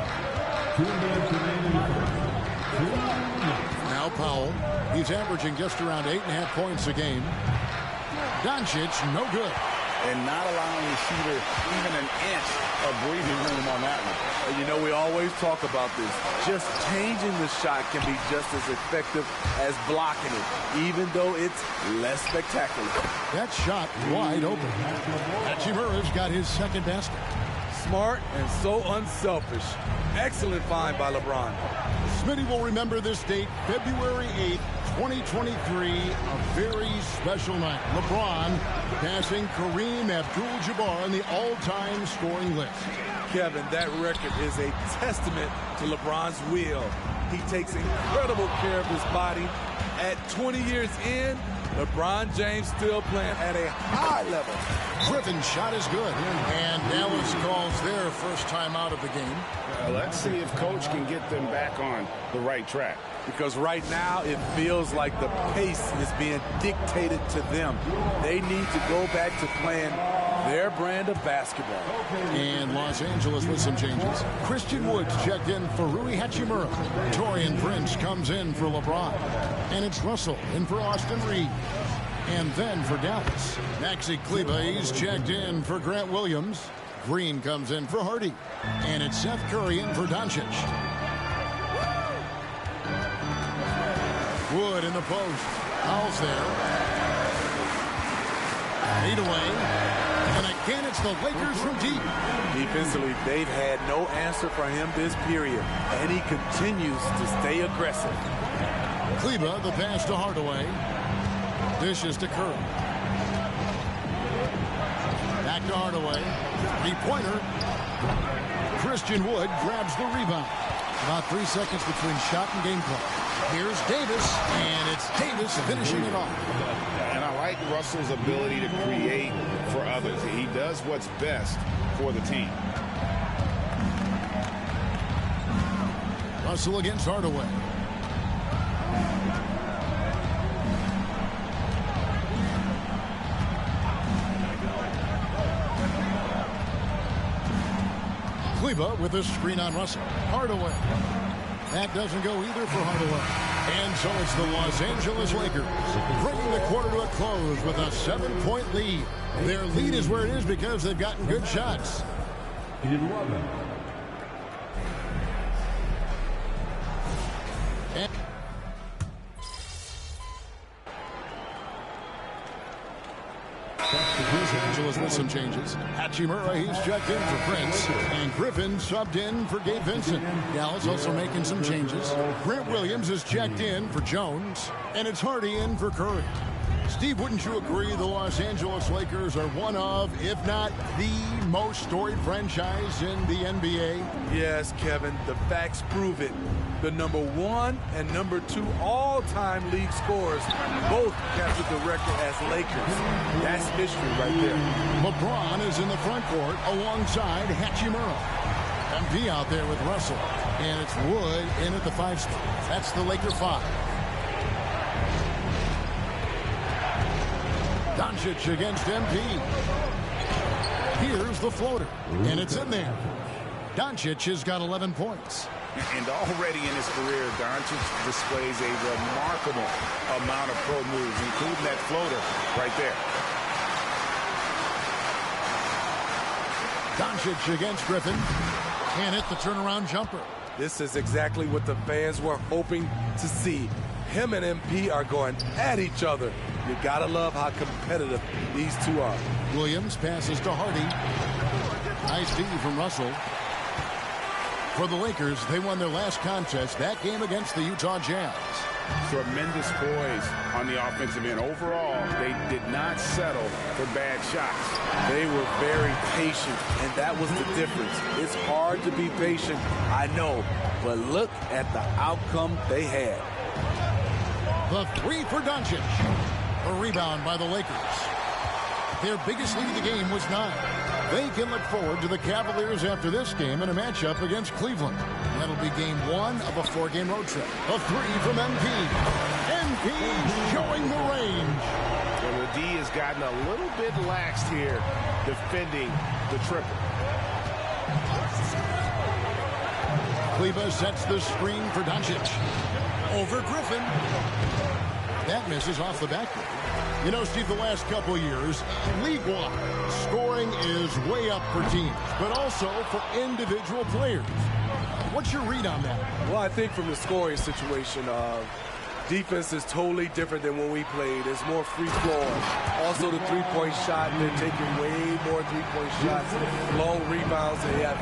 Now Powell. He's averaging just around 8.5 points a game. Doncic, no good. And not allowing the shooter even an inch of breathing room on that one. You know, we always talk about this. Just changing the shot can be just as effective as blocking it, even though it's less spectacular. That shot wide open. Hachimura's got his second basket. Smart and so unselfish. Excellent find by LeBron. Smitty will remember this date, February 8th, 2023, a very special night. LeBron passing Kareem Abdul-Jabbar on the all-time scoring list. Kevin, that record is a testament to LeBron's will. He takes incredible care of his body. At 20 years in, LeBron James still playing at a high level. Griffin's shot is good. And Dallas calls their first time out of the game. Let's see if Coach can get them back on the right track. Because right now it feels like the pace is being dictated to them. They need to go back to playing their brand of basketball. And Los Angeles with some changes. Christian Woods checked in for Rui Hachimura. Taurean Prince comes in for LeBron. And it's Russell in for Austin Reeves. And then for Dallas, Maxi Kleber, he's checked in for Grant Williams. Green comes in for Hardy. And it's Seth Curry in for Doncic. Wood in the post. Powell's there. Lead away. And again, it's the Lakers from deep. Defensively, they've had no answer for him this period. And he continues to stay aggressive. Kleber, the pass to Hardaway. Dishes to Curry. Back to Hardaway. Three-pointer. Christian Wood grabs the rebound. About 3 seconds between shot and game clock. Here's Davis, and it's Davis finishing it off. And I like Russell's ability to create for others. He does what's best for the team. Russell against Hardaway. Kleber with a screen on Russell. Hardaway. That doesn't go either for Hardaway. And so it's the Los Angeles Lakers bringing the quarter to a close with a 7-point lead. Their lead is where it is because they've gotten good shots. 11. Los Angeles with some changes. Hachimura, he's checked in for Prince. And Griffin subbed in for Gabe Vincent. Dallas also making some changes. Grant Williams is checked in for Jones. And it's Hardy in for Curry. Steve, wouldn't you agree the Los Angeles Lakers are one of, if not the most storied franchise in the NBA? Yes, Kevin. The facts prove it. The #1 and #2 all-time league scorers both captured the record as Lakers. That's history right there. LeBron is in the front court alongside Hachimura. MP out there with Russell. And it's Wood in at the 5 spot. That's the Laker 5. Doncic against MP. Here's the floater. And it's in there. Doncic has got 11 points. And already in his career, Doncic displays a remarkable amount of pro moves, including that floater right there. Doncic against Griffin. Can't hit the turnaround jumper. This is exactly what the fans were hoping to see. Him and MP are going at each other. You gotta love how competitive these two are. Williams passes to Hardy. Nice D from Russell. For the Lakers, they won their last contest, that game against the Utah Jazz. Tremendous poise on the offensive end. Overall, they did not settle for bad shots. They were very patient, and that was the difference. It's hard to be patient, I know, but look at the outcome they had. The 3 for Doncic. A rebound by the Lakers. Their biggest lead of the game was 9. They can look forward to the Cavaliers after this game in a matchup against Cleveland. That'll be game 1 of a 4-game road trip. A 3 from MP. MP showing the range. Well, the D has gotten a little bit laxed here defending the triple. Kleber sets the screen for Doncic. Over Griffin. That misses off the backboard. You know, Steve, the last couple of years, league-wide, scoring is way up for teams, but also for individual players. What's your read on that? Well, I think from the scoring situation, defense is totally different than when we played. It's more free-flowing. Also, the three-point shot, they're taking way more three-point shots, long rebounds, and they have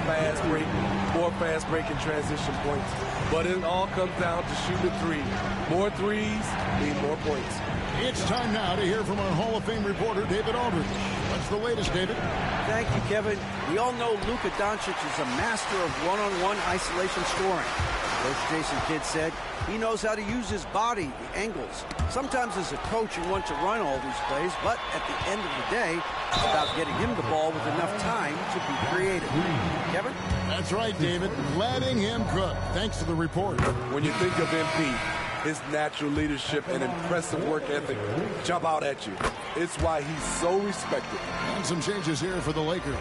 more fast-breaking transition points. But it all comes down to shooting the 3. More threes mean more points. It's time now to hear from our Hall of Fame reporter, David Aldridge. What's the latest, David? Thank you, Kevin. We all know Luka Doncic is a master of one-on-one isolation scoring. Coach Jason Kidd said he knows how to use his body, the angles. Sometimes as a coach, you want to run all these plays, but at the end of the day, it's about getting him the ball with enough time to be creative. Kevin? That's right, David. Letting him cook. Thanks to the report. When you think of MP, his natural leadership and impressive work ethic jump out at you. It's why he's so respected. And some changes here for the Lakers.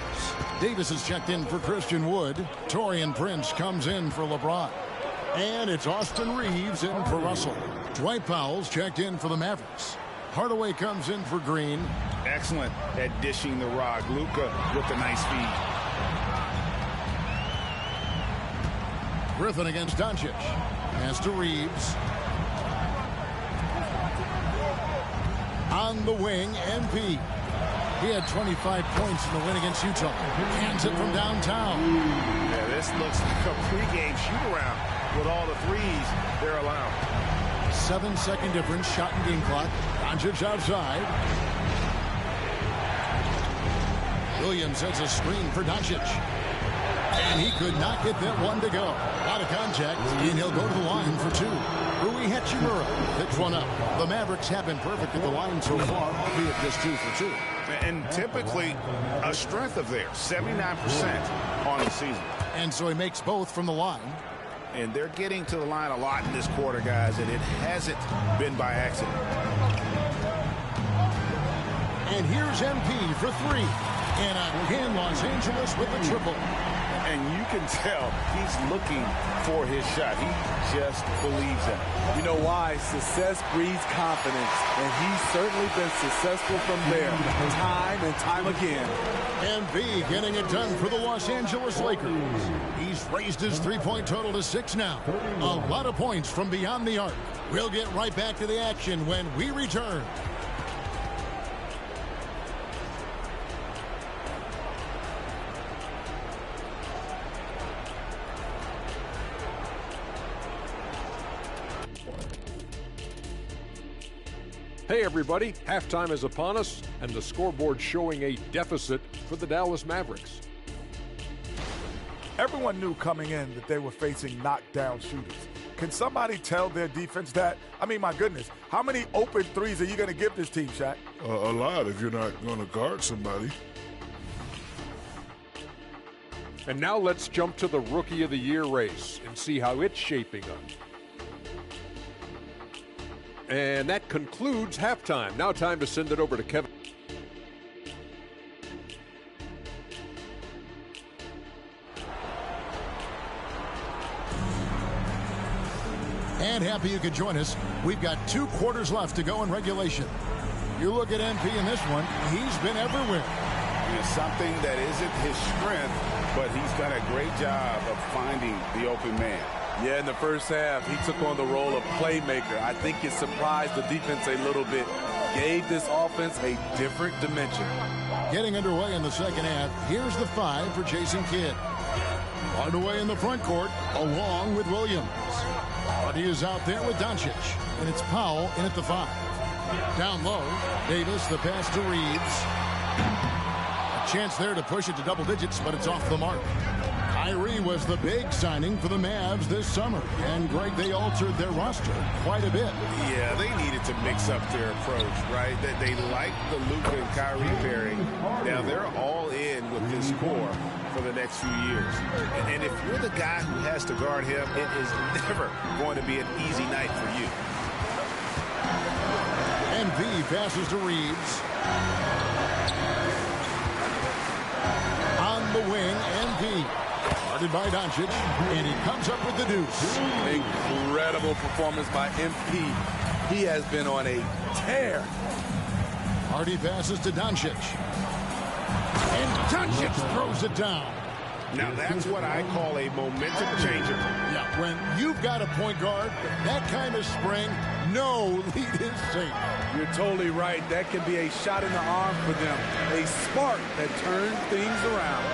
Davis is checked in for Christian Wood. Taurean Prince comes in for LeBron. And it's Austin Reeves in for Russell. Dwight Powell's checked in for the Mavericks. Hardaway comes in for Green. Excellent at dishing the rock. Luka with the nice feed. Griffin against Doncic. Pass to Reeves. On the wing, MP. He had 25 points in the win against Utah. Hands it from downtown. Yeah, this looks like a pregame shoot-around with all the threes they're allowing. 7-second difference, shot and game clock. Doncic outside. Williams sets a screen for Doncic. And he could not get that one to go. A lot of contact, and he'll go to the line for two. Rui Hachimura picks one up. The Mavericks have been perfect at the line so far, albeit just 2 for 2. And typically a strength of theirs, 79% on the season. And so he makes both from the line. And they're getting to the line a lot in this quarter, guys, and it hasn't been by accident. And here's MP for 3. And again, Los Angeles with the triple. And you can tell he's looking for his shot. He just believes in it. You know why? Success breeds confidence, and he's certainly been successful from there, time and time again. MB getting it done for the Los Angeles Lakers. He's raised his three-point total to 6 now. A lot of points from beyond the arc. We'll get right back to the action when we return. Hey everybody, halftime is upon us, and the scoreboard showing a deficit for the Dallas Mavericks. Everyone knew coming in that they were facing knockdown shooters. Can somebody tell their defense that? I mean, my goodness, how many open threes are you going to give this team, Shaq? A lot if you're not going to guard somebody. And now let's jump to the Rookie of the Year race and see how it's shaping up. And that concludes halftime. Now time to send it over to Kevin. And happy you could join us. We've got 2 quarters left to go in regulation. You look at MP in this one, he's been everywhere. It's something that isn't his strength, but he's done a great job of finding the open man. Yeah, in the first half, he took on the role of playmaker. I think it surprised the defense a little bit. Gave this offense a different dimension. Getting underway in the second half, here's the 5 for Jason Kidd. Hardaway in the front court, along with Williams. But he is out there with Doncic, and it's Powell in at the 5. Down low, Davis, the pass to Reeves. A chance there to push it to double digits, but it's off the mark. Kyrie was the big signing for the Mavs this summer. And, Greg, they altered their roster quite a bit. Yeah, they needed to mix up their approach, right? They like the Luka and Kyrie pairing. Now, they're all in with this core for the next few years. And if you're the guy who has to guard him, it is never going to be an easy night for you. MP passes to Reeves. On the wing, MP. Guarded by Doncic, and he comes up with the deuce. Incredible performance by MP. He has been on a tear. Hardy passes to Doncic. And Doncic throws it down. Now that's what I call a momentum changer. Yeah, when you've got a point guard, that kind of spring, no lead is safe. You're totally right. That can be a shot in the arm for them. A spark that turns things around.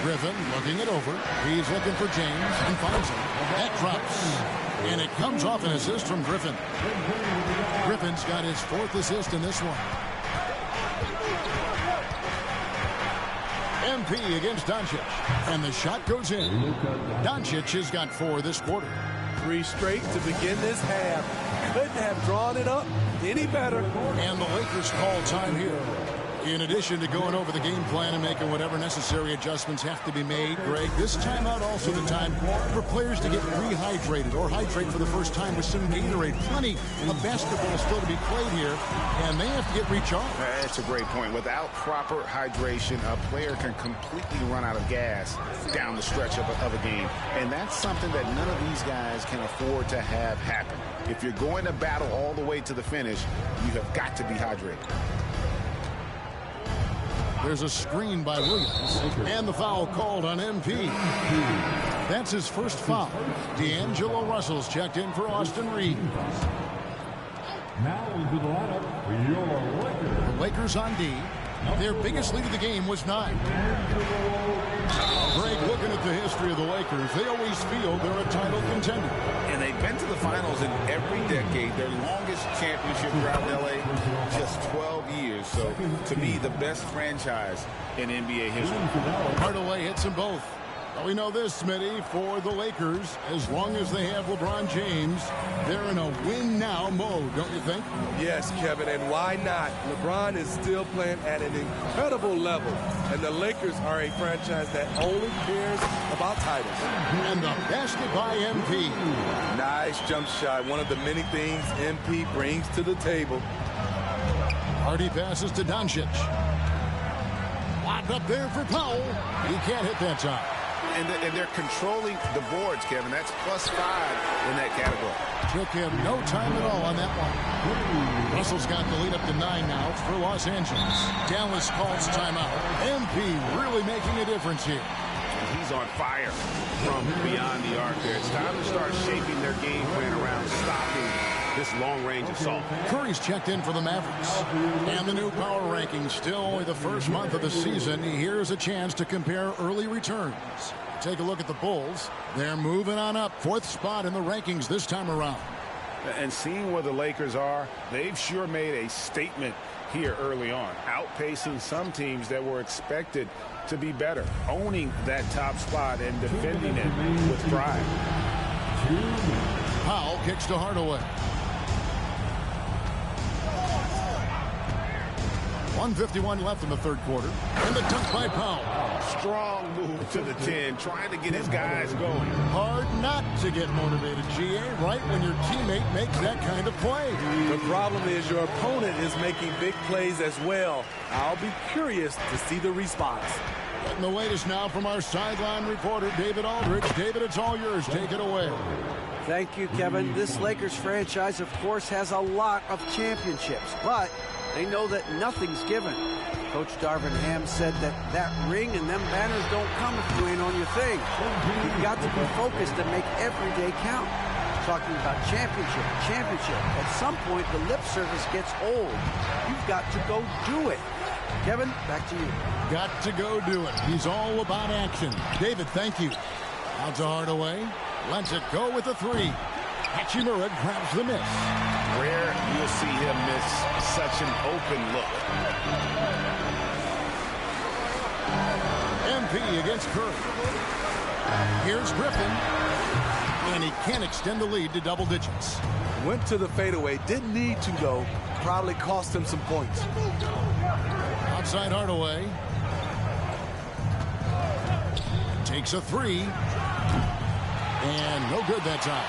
Griffin looking it over. He's looking for James and finds him. That drops. And it comes off an assist from Griffin. Griffin's got his 4th assist in this one. MP against Doncic. And the shot goes in. Doncic has got 4 this quarter. 3 straight to begin this half. Couldn't have drawn it up any better. And the Lakers call time here. In addition to going over the game plan and making whatever necessary adjustments have to be made, Greg, this timeout also the time for players to get rehydrated or hydrate for the first time with some Gatorade. Plenty of basketball still to be played here, and they have to get recharged. That's a great point. Without proper hydration, a player can completely run out of gas down the stretch of a game, and that's something that none of these guys can afford to have happen. If you're going to battle all the way to the finish, you have got to be hydrated. There's a screen by Williams, and the foul called on MP. That's his first foul. D'Angelo Russell's checked in for Austin Reeves. Now into the lineup for your Lakers. The Lakers on D. Their biggest lead of the game was 9. Greg, look Looking at the history of the Lakers, they always feel they're a title contender. And they've been to the finals in every decade. Their longest championship throughout LA, just 12 years. So, to me, the best franchise in NBA history. Hardaway hits them both. Well, we know this, Smitty, for the Lakers, as long as they have LeBron James, they're in a win-now mode, don't you think? Yes, Kevin, and why not? LeBron is still playing at an incredible level, and the Lakers are a franchise that only cares about titles. And the basket by MP. Nice jump shot, one of the many things MP brings to the table. Hardy passes to Doncic. Locked up there for Powell. He can't hit that time. And they're controlling the boards, Kevin. That's +5 in that category. Took him no time at all on that one. Russell's got the lead up to 9 now for Los Angeles. Dallas calls timeout. MP really making a difference here. And he's on fire from beyond the arc there. It's time to start shaping their game plan around stopping this long-range assault. Curry's checked in for the Mavericks. And the new power rankings, still only the first month of the season. Here's a chance to compare early returns. Take a look at the Bulls. They're moving on up. 4th spot in the rankings this time around. And seeing where the Lakers are, they've sure made a statement here early on, outpacing some teams that were expected to be better, owning that top spot and defending it with pride. Powell kicks to Hardaway. 1:51 left in the third quarter. And the dunk by Powell. Strong move to the 10, trying to get his guys going. Hard not to get motivated, GA, right when your teammate makes that kind of play. The problem is your opponent is making big plays as well. I'll be curious to see the response. And the latest now from our sideline reporter, David Aldridge. David, it's all yours. Take it away. Thank you, Kevin. This Lakers franchise, of course, has a lot of championships, but they know that nothing's given. Coach Darvin Ham said that ring and them banners don't come if you ain't on your thing. You've got to be focused and make every day count. Talking about championship. At some point, the lip service gets old. You've got to go do it. Kevin, back to you. Got to go do it. He's all about action. David, thank you. Out to Hardaway. Lets it go with a 3. Hachimura grabs the miss. Rare you'll see him miss such an open look. MP against Curry. Here's Griffin. And he can't extend the lead to double digits. Went to the fadeaway. Didn't need to, though. Probably cost him some points. Outside Hardaway. Takes a 3. And no good that time.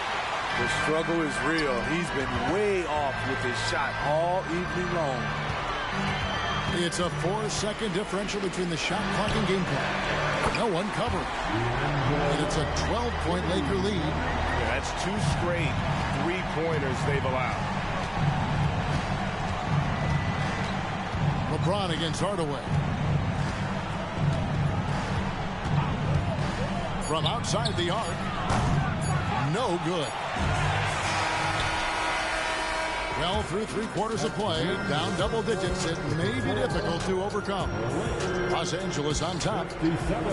The struggle is real. He's been way off with his shot all evening long. It's a 4-second differential between the shot clock and game clock. No one covering. And it's a 12-point Laker lead. Yeah, that's 2 straight 3-pointers they've allowed. LeBron against Hardaway. From outside the arc. No good. Well, through 3 quarters of play, down double digits, it may be difficult to overcome. Los Angeles on top.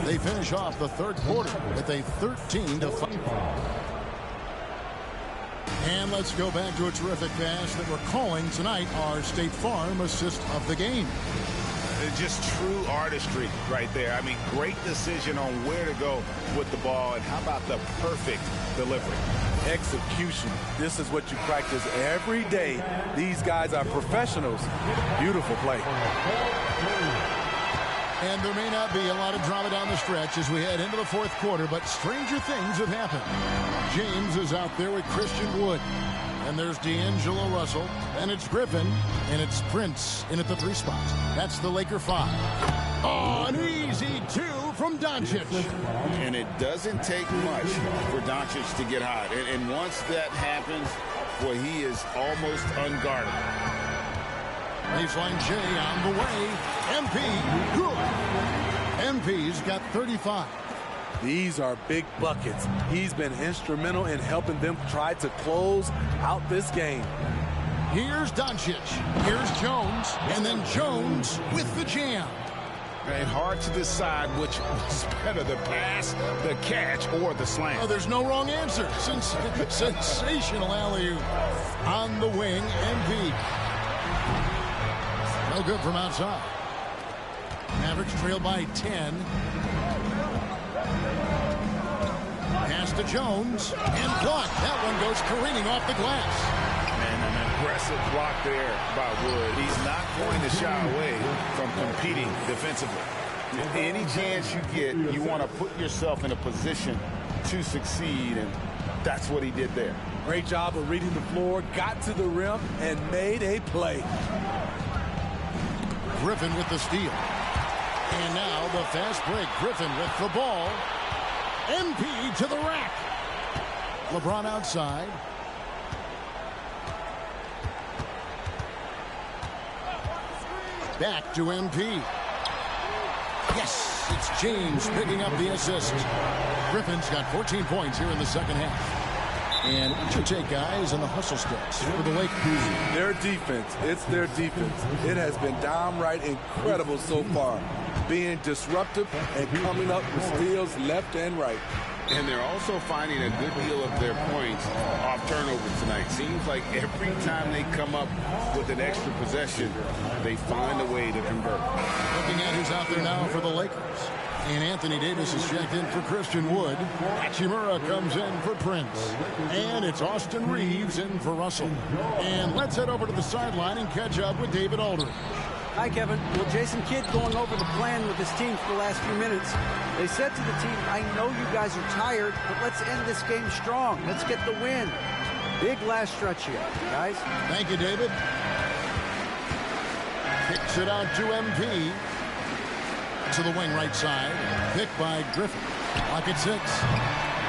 They finish off the third quarter with a 13-5. And let's go back to a terrific pass that we're calling tonight our State Farm assist of the game. Just true artistry right there. I mean, great decision on where to go with the ball, and how about the perfect delivery? Execution. This is what you practice every day. These guys are professionals. Beautiful play. And there may not be a lot of drama down the stretch as we head into the fourth quarter, but stranger things have happened. James is out there with Christian Wood. And there's D'Angelo Russell, and it's Griffin, and it's Prince in at the 3 spot. That's the Laker 5. Oh, an easy 2 from Doncic. And it doesn't take much for Doncic to get hot. And once that happens, boy, he is almost unguardable. Baseline J on the way. MP, good. MP's got 35. These are big buckets. He's been instrumental in helping them try to close out this game. Here's Doncic. Here's Jones. And then Jones with the jam. And hard to decide which was better, the pass, the catch, or the slam. Oh, there's no wrong answer. Sensational alley-oop on the wing. MP. No good from outside. Mavericks trail by 10. Pass to Jones and blocked. That one goes careening off the glass. And an aggressive block there by Wood. He's not going to shy away from competing defensively. Any chance you get, you want to put yourself in a position to succeed, and that's what he did there. Great job of reading the floor, got to the rim, and made a play. Griffin with the steal. And now the fast break. Griffin with the ball. MP to the rack. LeBron outside. Back to MP. Yes, it's James picking up the assist. Griffin's got 14 points here in the second half. And what's your take, guys, on the hustle steps for the Lakers? Their defense. It's their defense. It has been downright incredible so far. Being disruptive and coming up with steals left and right. And they're also finding a good deal of their points off turnovers tonight. Seems like every time they come up with an extra possession, they find a way to convert. Looking at who's out there now for the Lakers. And Anthony Davis is checked in for Christian Wood. Hachimura comes in for Prince. And it's Austin Reeves in for Russell. And let's head over to the sideline and catch up with David Aldridge. Hi, Kevin. Well, Jason Kidd going over the plan with his team for the last few minutes. They said to the team, I know you guys are tired, but let's end this game strong. Let's get the win. Big last stretch here, guys. Thank you, David. Kicks it out to MP. To the wing right side. Picked by Griffin. Lock at 6.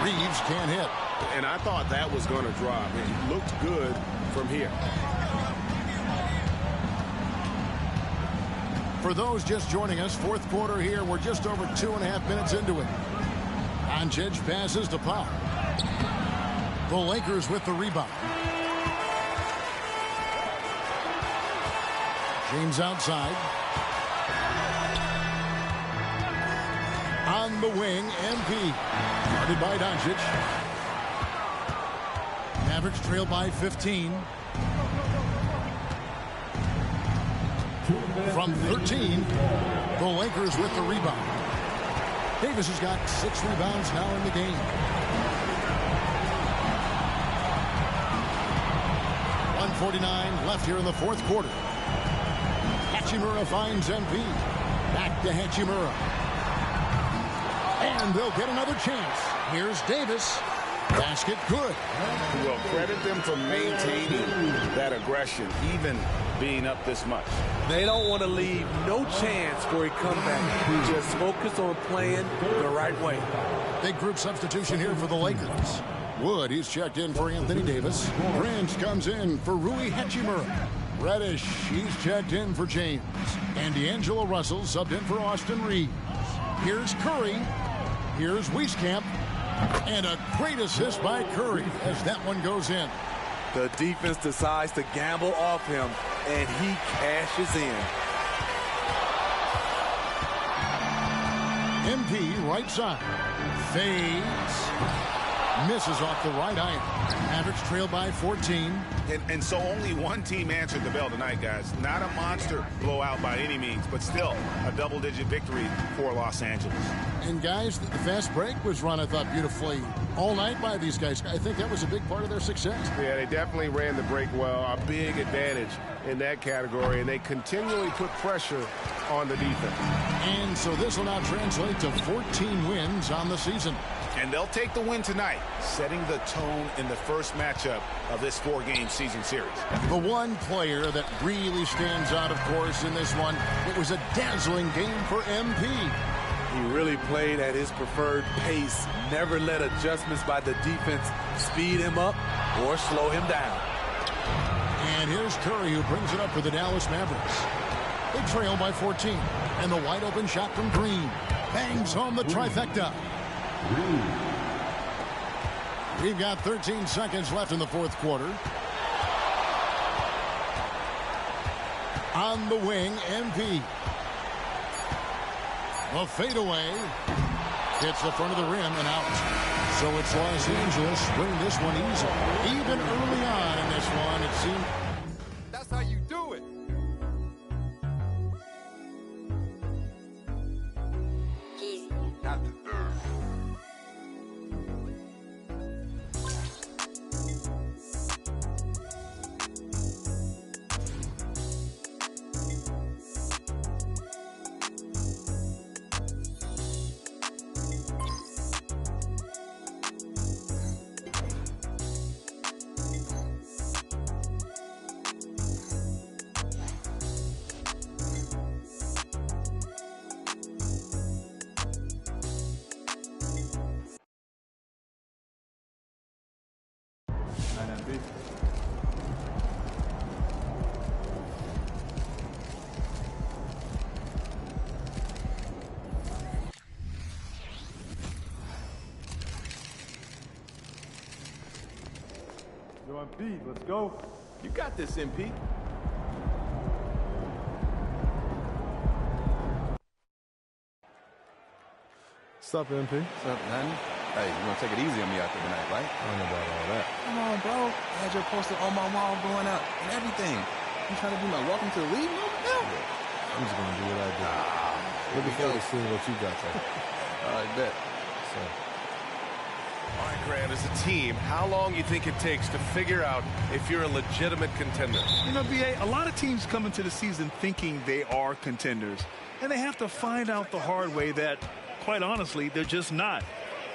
Reeves can't hit. And I thought that was going to drop. It looked good from here. For those just joining us, fourth quarter here. We're just over 2.5 minutes into it. Doncic passes to Pop. The Lakers with the rebound. James outside. On the wing, MP. Guarded by Doncic. Mavericks trail by 15. From 13, the Lakers with the rebound. Davis has got 6 rebounds now in the game. 1:49 left here in the fourth quarter. Hachimura finds MP. Back to Hachimura. And they'll get another chance. Here's Davis. Basket good. Well, credit them for maintaining that aggression, even being up this much. They don't want to leave no chance for a comeback. Just focus on playing the right way. Big group substitution here for the Lakers. Wood, he's checked in for Anthony Davis. Prince comes in for Rui Hachimura. Reddish, he's checked in for James. And D'Angelo Russell subbed in for Austin Reeves. Here's Curry. Here's Wieskamp. And a great assist by Curry as that one goes in. The defense decides to gamble off him, and he cashes in. MP right side. Fades. Misses off the right iron. Mavericks trail by 14. And so only one team answered the bell tonight, guys. Not a monster blowout by any means, but still a double-digit victory for Los Angeles. And, guys, the fast break was run, I thought, beautifully all night by these guys. I think that was a big part of their success. Yeah, they definitely ran the break well. A big advantage in that category, and they continually put pressure on the defense. And so this will now translate to 14 wins on the season. And they'll take the win tonight, setting the tone in the first matchup of this 4-game season series. The one player that really stands out, of course, in this one, it was a dazzling game for MP. He really played at his preferred pace, never let adjustments by the defense speed him up or slow him down. And here's Curry, who brings it up for the Dallas Mavericks. They trail by 14, and the wide open shot from Green bangs home the trifecta. We've got 13 seconds left in the fourth quarter. On the wing, MP. The fadeaway hits the front of the rim and out. So it's Los Angeles bring this one easy. Even early on in this one, it seemed. That's how you do it. Easy. Not the Yo, MP, let's go. You got this, MP. What's up, MP? What's up, man? Hey, you gonna take it easy on me out there tonight, right? I don't know about all that. Come on, bro. I had your poster on my wall going up and everything. You trying to do my welcome to the league? No. I'm just gonna do what I do. Looking forward to seeing what you got there. All right, bet. So. All right, Grant, as a team, how long you think it takes to figure out if you're a legitimate contender? You know, B.A., a lot of teams come into the season thinking they are contenders, and they have to find out the hard way that, quite honestly, they're just not.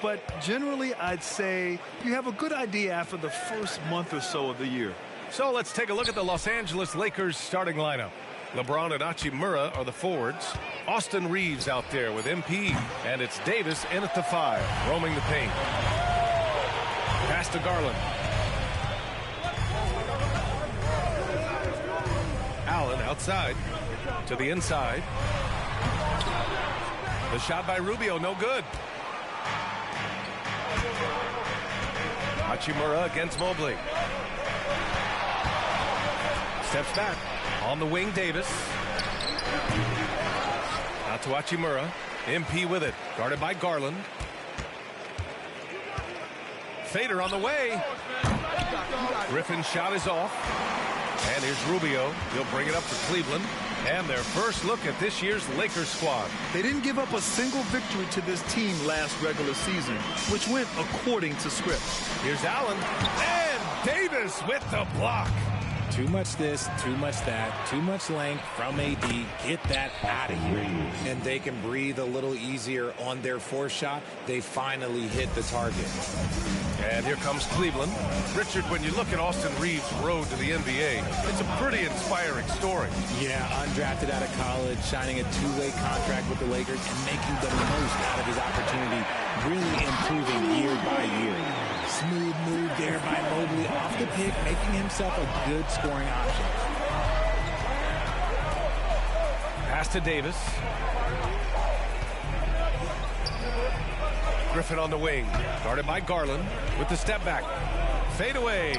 But generally, I'd say you have a good idea after the first month or so of the year. So let's take a look at the Los Angeles Lakers starting lineup. LeBron and Hachimura are the forwards. Austin Reeves out there with MP, and it's Davis in at the 5, roaming the paint. Pass to Garland. Allen outside to the inside. The shot by Rubio, no good. Hachimura against Mobley. Steps back. On the wing, Davis. Out to Hachimura. MP with it. Guarded by Garland. Fader on the way. Griffin's shot is off. And here's Rubio. He'll bring it up to Cleveland. And their first look at this year's Lakers squad. They didn't give up a single victory to this team last regular season, which went according to script. Here's Allen. And Davis with the block. Too much this, too much that, too much length from AD. Get that out of here. And they can breathe a little easier on their fourth shot. They finally hit the target. And here comes Cleveland. Richard, when you look at Austin Reeves' road to the NBA, it's a pretty inspiring story. Yeah, undrafted out of college, signing a two-way contract with the Lakers and making the most out of his opportunity, really improving year by year. Smooth move there by Mobley off the pick, making himself a good scoring option. Pass to Davis. Griffin on the wing, guarded by Garland with the step back. Fade away.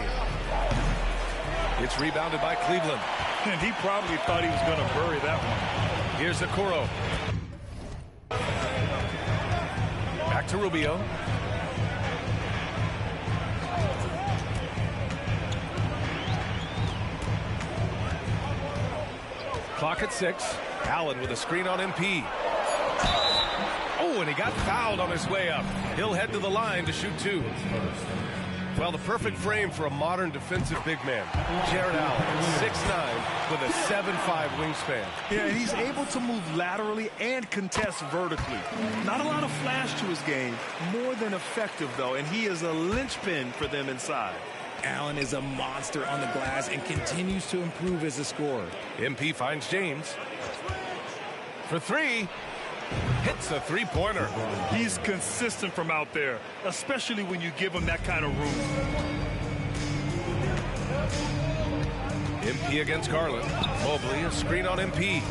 It's rebounded by Cleveland. And he probably thought he was going to bury that one. Here's Okoro. Back to Rubio. Clock at 6. Allen with a screen on MP. Oh, and he got fouled on his way up. He'll head to the line to shoot 2. Well, the perfect frame for a modern defensive big man. Jared Allen, 6'9", with a 7'5" wingspan. Yeah, he's able to move laterally and contest vertically. Not a lot of flash to his game, more than effective, though, and he is a linchpin for them inside. Allen is a monster on the glass and continues to improve as a scorer. MP finds James. For 3. Hits a three-pointer. He's consistent from out there, especially when you give him that kind of room. MP against Garland. Mobley, a screen on MP.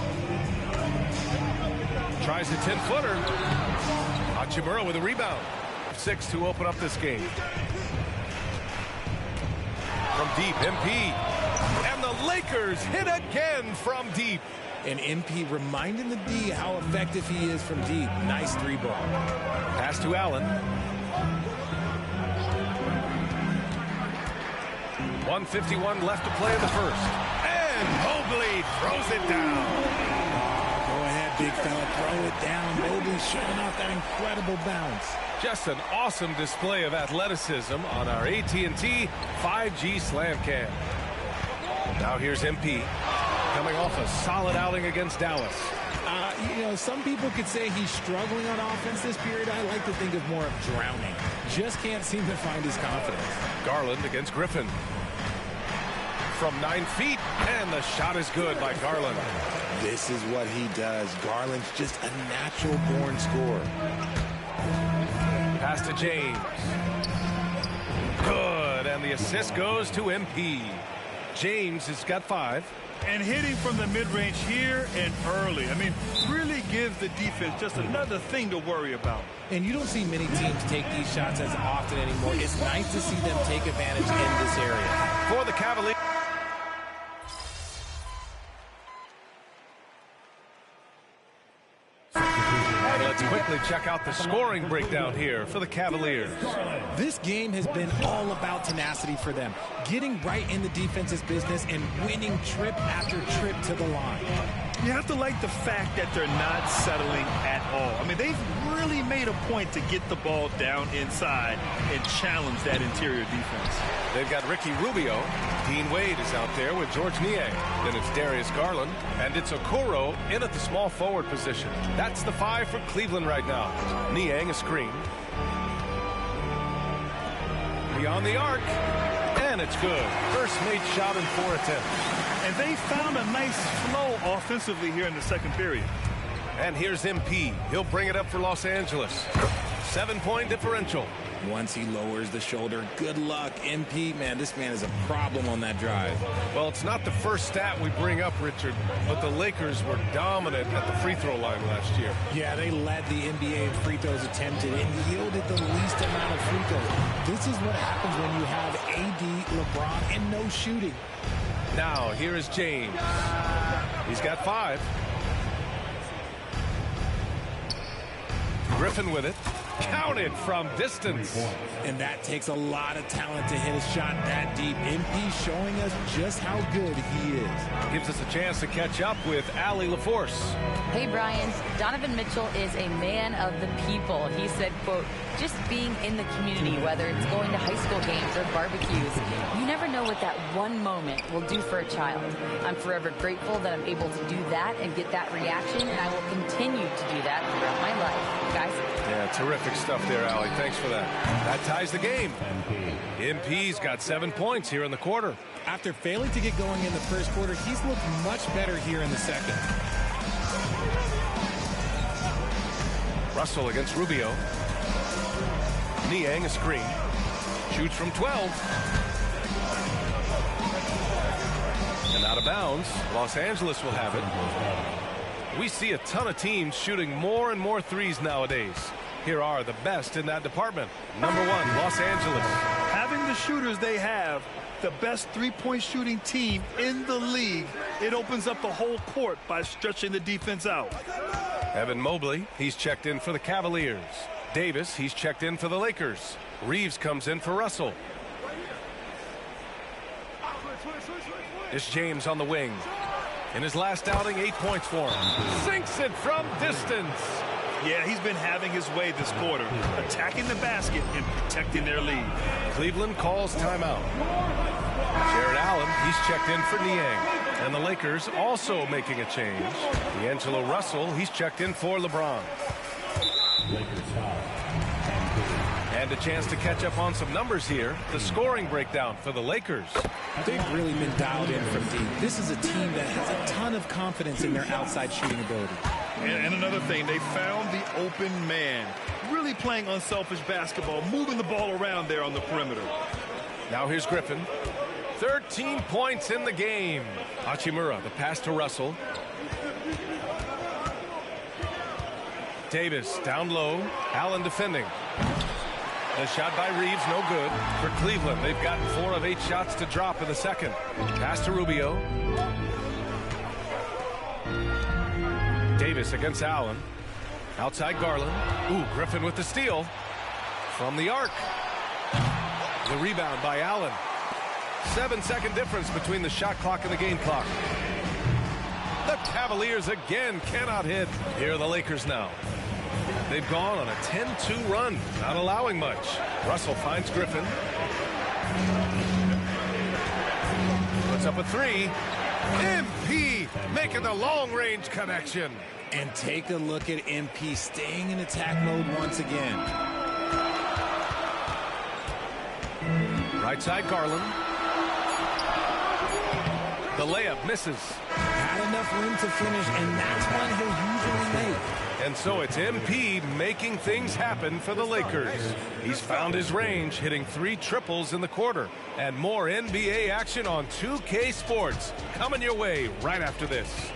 Tries a 10-footer. Hachimura with a rebound. 6 to open up this game. From deep, MP. And the Lakers hit again from deep. And MP reminding the D how effective he is from deep. Nice 3-ball. Pass to Allen. 1:51 left to play in the first. And Mobley throws it down. Go ahead, big fella. Throw it down. Mobley showing off that incredible bounce. Just an awesome display of athleticism on our AT&T 5G Slam Cam. Now here's MP coming off a solid outing against Dallas. You know, some people could say he's struggling on offense this period. I like to think of more of drowning. Just can't seem to find his confidence. Garland against Griffin. From 9 feet, and the shot is good by Garland. This is what he does. Garland's just a natural-born scorer. Pass to James. Good, and the assist goes to MP. James has got 5. And hitting from the mid-range here and early. I mean, really gives the defense just another thing to worry about. And you don't see many teams take these shots as often anymore. It's nice to see them take advantage in this area. For the Cavaliers. And let's quickly check out the scoring breakdown here for the Cavaliers. This game has been all about tenacity for them. Getting right in the defense's business and winning trip after trip to the line. You have to like the fact that they're not settling at all. I mean, they've really made a point to get the ball down inside and challenge that interior defense. They've got Ricky Rubio. Dean Wade is out there with George Niang. Then it's Darius Garland. And it's Okoro in at the small forward position. That's the 5 for Cleveland right now. Niang a screen. Beyond the arc. And it's good. First made shot in 4 attempts. And they found a nice flow offensively here in the second period. And here's MP. He'll bring it up for Los Angeles. 7-point differential. Once he lowers the shoulder, good luck, MP. Man, this man is a problem on that drive. Well, it's not the first stat we bring up, Richard, but the Lakers were dominant at the free throw line last year. Yeah, they led the NBA in free throws attempted and yielded the least amount of free throws. This is what happens when you have AD, LeBron, and no shooting. Now, here is James. He's got 5. Griffin with it. Counted from distance. And that takes a lot of talent to hit a shot that deep. MP showing us just how good he is. Gives us a chance to catch up with Allie LaForce. Hey, Brian. Donovan Mitchell is a man of the people. He said, quote, just being in the community, whether it's going to high school games or barbecues, you never know what that one moment will do for a child. I'm forever grateful that I'm able to do that and get that reaction, and I will continue to do that throughout my life. Guys? Yeah, terrific stuff there, Allie. Thanks for that. That ties the game. MP's got 7 points here in the quarter. After failing to get going in the first quarter, he's looked much better here in the second. Russell against Rubio. Niang a screen. Shoots from 12. And out of bounds. Los Angeles will have it. We see a ton of teams shooting more and more threes nowadays. Here are the best in that department. Number 1, Los Angeles. Having the shooters they have, the best three-point shooting team in the league, it opens up the whole court by stretching the defense out. Evan Mobley, he's checked in for the Cavaliers. Davis, he's checked in for the Lakers. Reeves comes in for Russell. It's James on the wing. In his last outing, 8 points for him. Sinks it from distance. Yeah, he's been having his way this quarter, attacking the basket and protecting their lead. Cleveland calls timeout. Jared Allen, he's checked in for Niang. And the Lakers also making a change. D'Angelo Russell, he's checked in for LeBron. And a chance to catch up on some numbers here. The scoring breakdown for the Lakers. They've really been dialed in from deep. This is a team that has a ton of confidence in their outside shooting ability. And another thing, they found the open man. Really playing unselfish basketball, moving the ball around there on the perimeter. Now here's Griffin. 13 points in the game. Hachimura, the pass to Russell. Davis down low. Allen defending. The shot by Reeves, no good. For Cleveland, they've gotten 4 of 8 shots to drop in the second. Pass to Rubio. Davis against Allen. Outside Garland. Ooh, Griffin with the steal. From the arc. The rebound by Allen. 7-second difference between the shot clock and the game clock. The Cavaliers again cannot hit. Here are the Lakers now. They've gone on a 10-2 run, not allowing much. Russell finds Griffin. Puts up a three. MP making the long-range connection. And take a look at MP staying in attack mode once again. Right side Garland. The layup misses. Had enough room to finish, and that's one he'll usually make. And so it's MP making things happen for the Lakers. He's found his range, hitting 3 triples in the quarter. And more NBA action on 2K Sports. Coming your way right after this.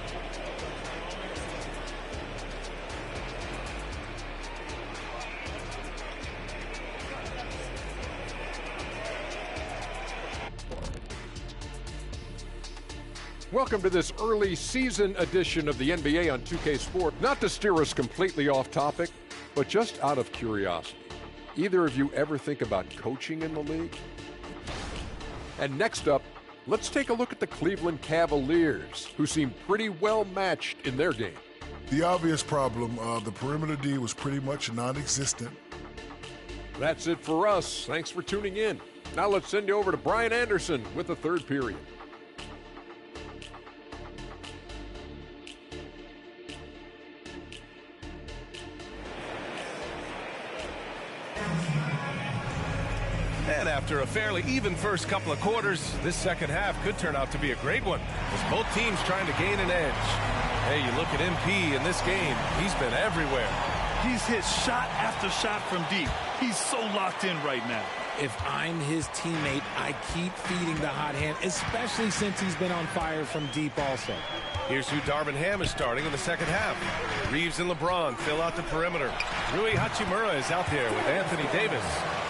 Welcome to this early season edition of the NBA on 2K Sport. Not to steer us completely off topic, but just out of curiosity. Either of you ever think about coaching in the league? And next up, let's take a look at the Cleveland Cavaliers, who seem pretty well matched in their game. The obvious problem, the perimeter D was pretty much non-existent. That's it for us. Thanks for tuning in. Now let's send you over to Brian Anderson with the third period. And after a fairly even first couple of quarters, this second half could turn out to be a great one, as both teams trying to gain an edge. Hey, you look at MP in this game, he's been everywhere. He's hit shot after shot from deep. He's so locked in right now. If I'm his teammate, I keep feeding the hot hand, especially since he's been on fire from deep also. Here's who Darvin Ham is starting in the second half. Reeves and LeBron fill out the perimeter. Rui Hachimura is out there with Anthony Davis.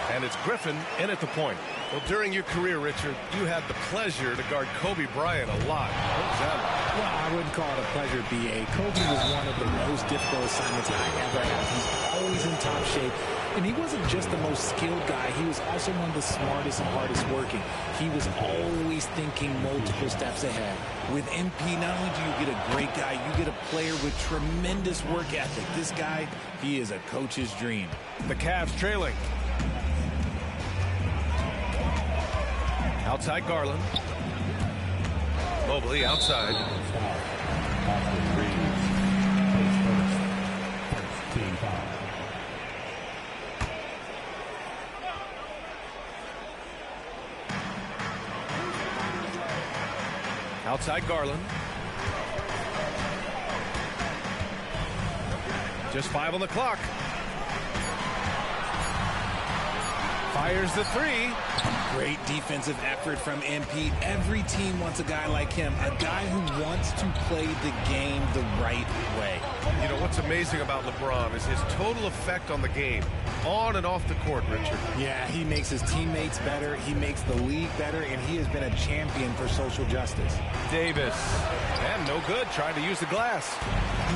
And it's Griffin in at the point. Well, during your career, Richard, you had the pleasure to guard Kobe Bryant a lot. What was that like? Well, I wouldn't call it a pleasure, B.A. Kobe was one of the most difficult assignments I ever had. He's always in top shape. And he wasn't just the most skilled guy. He was also one of the smartest and hardest working. He was always thinking multiple steps ahead. With MP, not only do you get a great guy, you get a player with tremendous work ethic. This guy, he is a coach's dream. The Cavs trailing. Outside Garland. Mobley outside. Outside Garland. Just 5 on the clock. Fires the three. Great defensive effort from MP. Every team wants a guy like him, a guy who wants to play the game the right way. You know, what's amazing about LeBron is his total effect on the game, on and off the court, Richard. Yeah, he makes his teammates better, he makes the league better, and he has been a champion for social justice. Davis, and no good, trying to use the glass.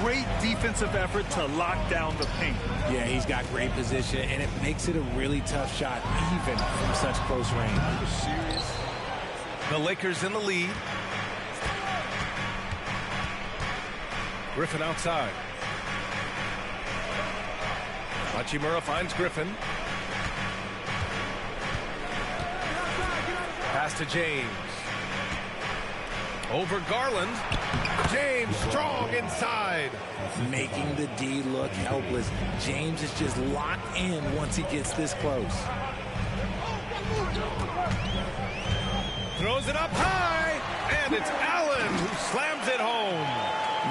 Great defensive effort to lock down the paint. Yeah, he's got great position, and it makes it a really tough shot, even from such close range. Are you serious? The Lakers in the lead. Griffin outside. Hachimura finds Griffin. Pass to James. Over Garland. James strong inside. Making the D look helpless. James is just locked in once he gets this close. Throws it up high, and it's Allen who slams it home.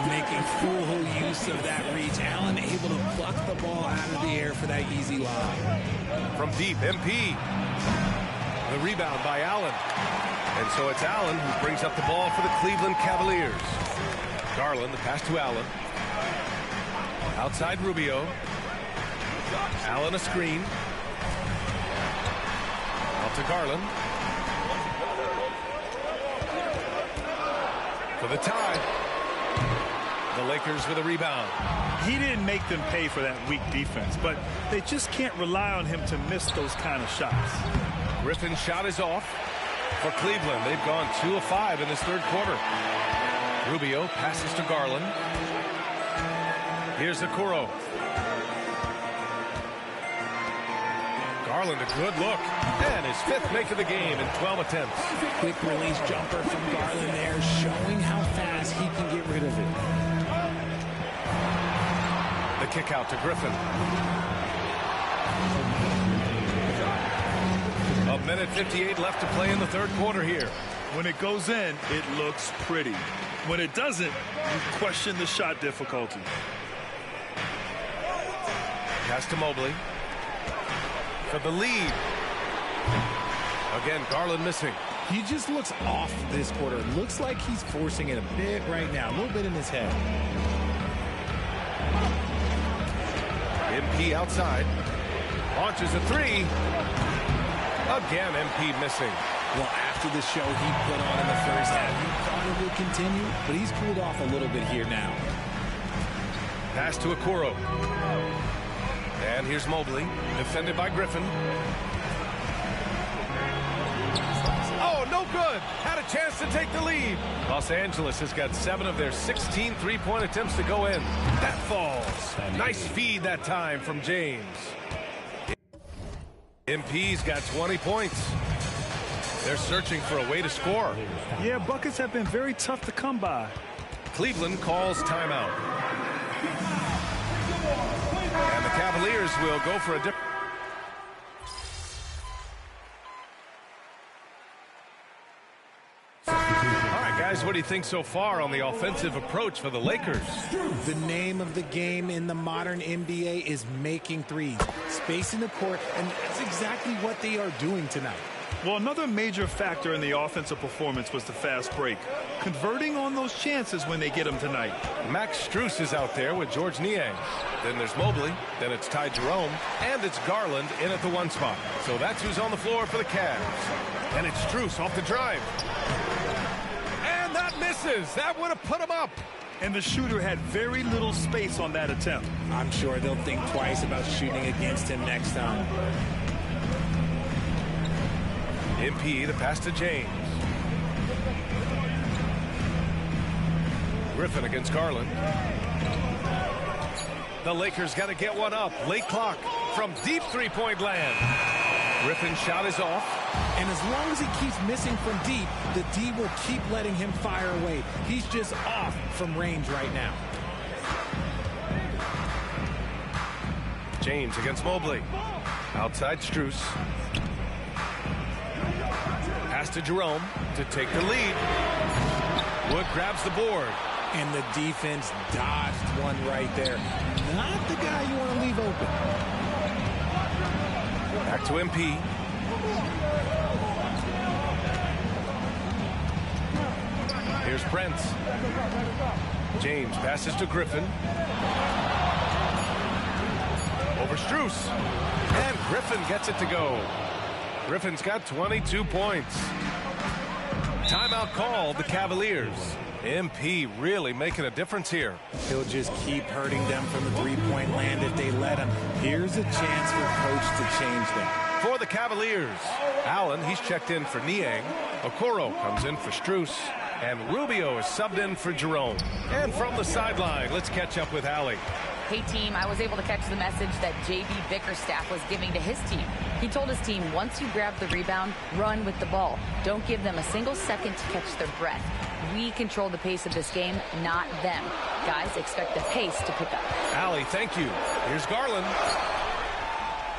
Making full use of that reach. Allen able to pluck the ball out of the air for that easy lob. From deep, MP. The rebound by Allen. And so it's Allen who brings up the ball for the Cleveland Cavaliers. Garland, the pass to Allen. Outside Rubio. Allen a screen. Out to Garland. For the tie. The Lakers with a rebound. He didn't make them pay for that weak defense, but they just can't rely on him to miss those kind of shots. Griffin's shot is off for Cleveland. They've gone 2 of 5 in this third quarter. Rubio passes to Garland. Here's Okoro. Garland, a good look. And his 5th make of the game in 12 attempts. Quick release jumper from Garland there, showing how fast he can get rid of it. The kick out to Griffin. A minute 58 left to play in the third quarter here. When it goes in, it looks pretty. When it doesn't, you question the shot difficulty. Pass to Mobley. For the lead. Again, Garland missing. He just looks off this quarter. Looks like he's forcing it a bit right now. A little bit in his head. MP outside. Launches a 3. Again, MP missing. Well, after the show he put on in the first half, you thought it would continue, but he's cooled off a little bit here now. Pass to Okoro. And here's Mobley, defended by Griffin. Oh, no good. Had a chance to take the lead. Los Angeles has got 7 of their 16 three-point attempts to go in. That falls. Nice feed that time from James. MP's got 20 points. They're searching for a way to score. Yeah, buckets have been very tough to come by. Cleveland calls timeout. And the Cavaliers will go for a different... All right, guys, what do you think so far on the offensive approach for the Lakers? The name of the game in the modern NBA is making threes. Spacing the court, and that's exactly what they are doing tonight. Well, another major factor in the offensive performance was the fast break. Converting on those chances when they get them tonight. Max Strus is out there with George Niang. Then there's Mobley. Then it's Ty Jerome. And it's Garland in at the 1 spot. So that's who's on the floor for the Cavs. And it's Strus off the drive. And that misses. That would have put him up. And the shooter had very little space on that attempt. I'm sure they'll think twice about shooting against him next time. MP, the pass to James. Griffin against Garland. The Lakers got to get one up. Late clock from deep three-point land. Griffin's shot is off. And as long as he keeps missing from deep, the D will keep letting him fire away. He's just off from range right now. James against Mobley. Outside Strus. Pass to Jerome to take the lead. Wood grabs the board. And the defense dodged one right there. Not the guy you want to leave open. Back to MP. Here's Brent. James passes to Griffin. Over Strus. And Griffin gets it to go. Griffin's got 22 points. Timeout called the Cavaliers. MP really making a difference here. He'll just keep hurting them from the three-point land if they let him. Here's a chance for coach to change that. For the Cavaliers, Allen, he's checked in for Niang. Okoro comes in for Strus. And Rubio is subbed in for Jerome. And from the sideline, let's catch up with Allie. Hey, team, I was able to catch the message that J.B. Bickerstaff was giving to his team. He told his team, once you grab the rebound, run with the ball. Don't give them a single second to catch their breath. We control the pace of this game, not them. Guys, expect the pace to pick up. Allie, thank you. Here's Garland.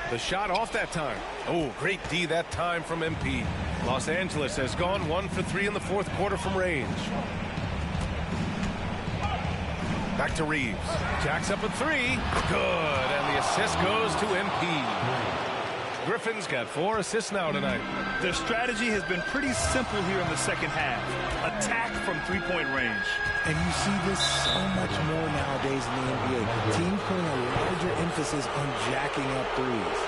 The shot off that time. Oh, great D that time from MP. Los Angeles has gone 1 for 3 in the fourth quarter from range. Back to Reeves. Jacks up a 3. Good. And the assist goes to MP. Griffin's got 4 assists now tonight. Their strategy has been pretty simple here in the second half. Attack from three-point range. And you see this so much more nowadays in the NBA. Teams putting a larger emphasis on jacking up threes.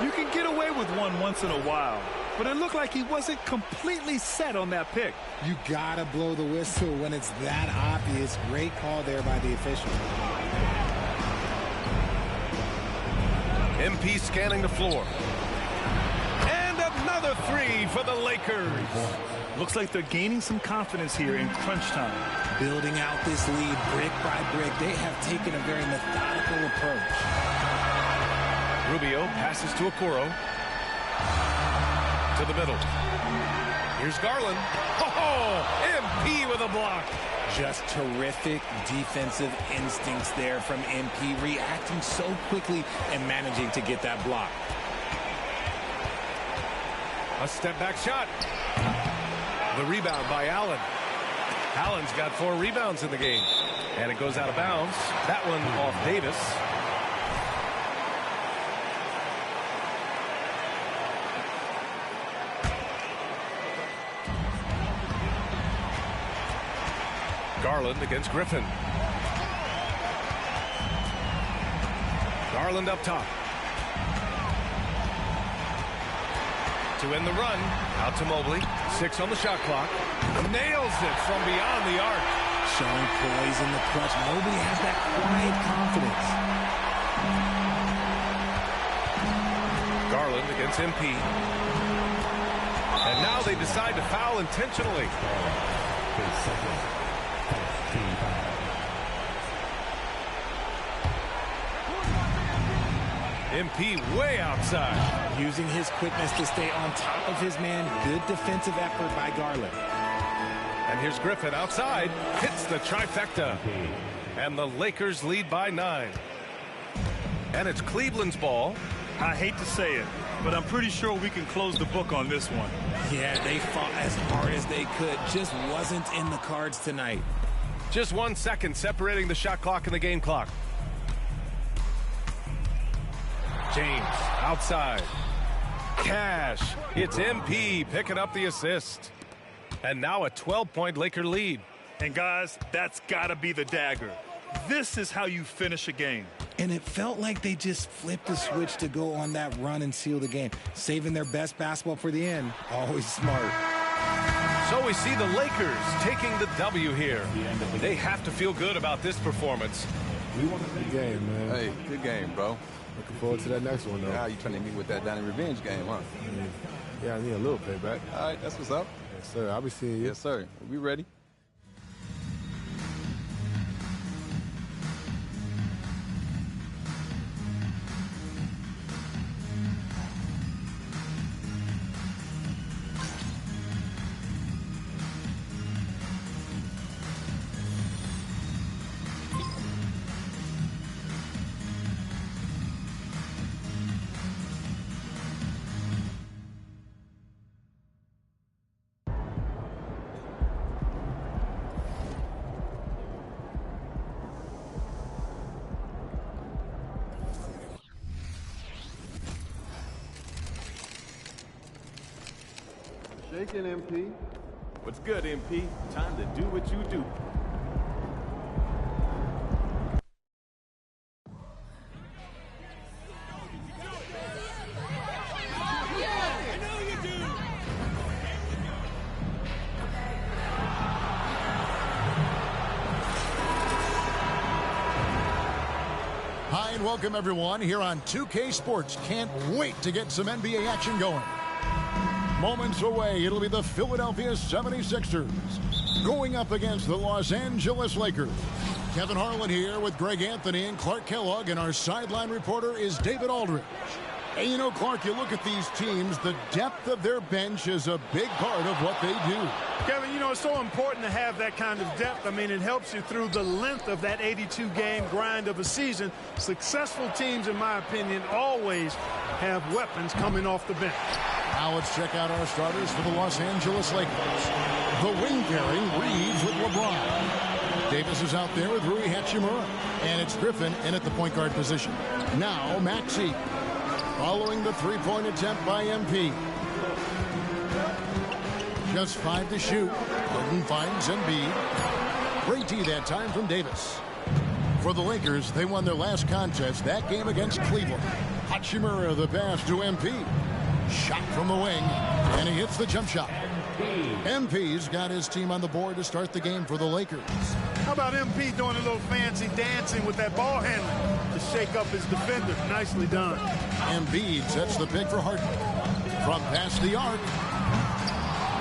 You can get away with one once in a while, but it looked like he wasn't completely set on that pick. You got to blow the whistle when it's that obvious. Great call there by the official. MP scanning the floor. And another three for the Lakers. Looks like they're gaining some confidence here in crunch time. Building out this lead brick by brick. They have taken a very methodical approach. Rubio passes to Okoro. To the middle. Here's Garland. Oh, MP with a block. Just terrific defensive instincts there from MP, reacting so quickly and managing to get that block. A step back shot. The rebound by Allen. Allen's got 4 rebounds in the game. And it goes out of bounds. That one off Davis. Garland against Griffin. Garland up top. To end the run. Out to Mobley. 6 on the shot clock. Nails it from beyond the arc. Showing poise in the clutch. Mobley has that quiet confidence. Garland against MP. And now they decide to foul intentionally. MP way outside. Using his quickness to stay on top of his man. Good defensive effort by Garland. And here's Griffin outside. Hits the trifecta. And the Lakers lead by 9. And it's Cleveland's ball. I hate to say it, but I'm pretty sure we can close the book on this one. Yeah, they fought as hard as they could. Just wasn't in the cards tonight. Just 1 second separating the shot clock and the game clock. James outside. Cash. It's MP picking up the assist. And now a 12-point Laker lead. And guys, that's got to be the dagger. This is how you finish a game. And it felt like they just flipped the switch to go on that run and seal the game. Saving their best basketball for the end. Always smart. So we see the Lakers taking the W here. They have to feel good about this performance. Good game, man. Hey, good game, bro. Looking forward to that next one, though. Now you trying to meet with that Donnie Revenge game, huh? Yeah, I need a little payback. All right, that's what's up. Yes, sir. I'll be seeing you. Yes, sir. We ready? Shaking, MP. What's good, MP? Time to do what you do. Hi, and welcome, everyone, here on 2K Sports. Can't wait to get some NBA action going. Moments away, it'll be the Philadelphia 76ers going up against the Los Angeles Lakers. Kevin Harlan here with Greg Anthony and Clark Kellogg, and our sideline reporter is David Aldridge. And you know, Clark, you look at these teams, the depth of their bench is a big part of what they do. Kevin, you know, it's so important to have that kind of depth. I mean, it helps you through the length of that 82-game grind of a season. Successful teams, in my opinion, always have weapons coming off the bench. Now let's check out our starters for the Los Angeles Lakers. The wing pairing reads with LeBron. Davis is out there with Rui Hachimura. And it's Griffin in at the point guard position. Now Maxey. Following the three-point attempt by MP. Just 5 to shoot. Gordon finds Embiid. Great D that time from Davis. For the Lakers, they won their last contest, that game against Cleveland. Hachimura the pass to MP. Shot from the wing, and he hits the jump shot. MP's got his team on the board to start the game for the Lakers. How about MP doing a little fancy dancing with that ball handler to shake up his defender? Nicely done. Embiid sets the pick for Harden. From past the arc.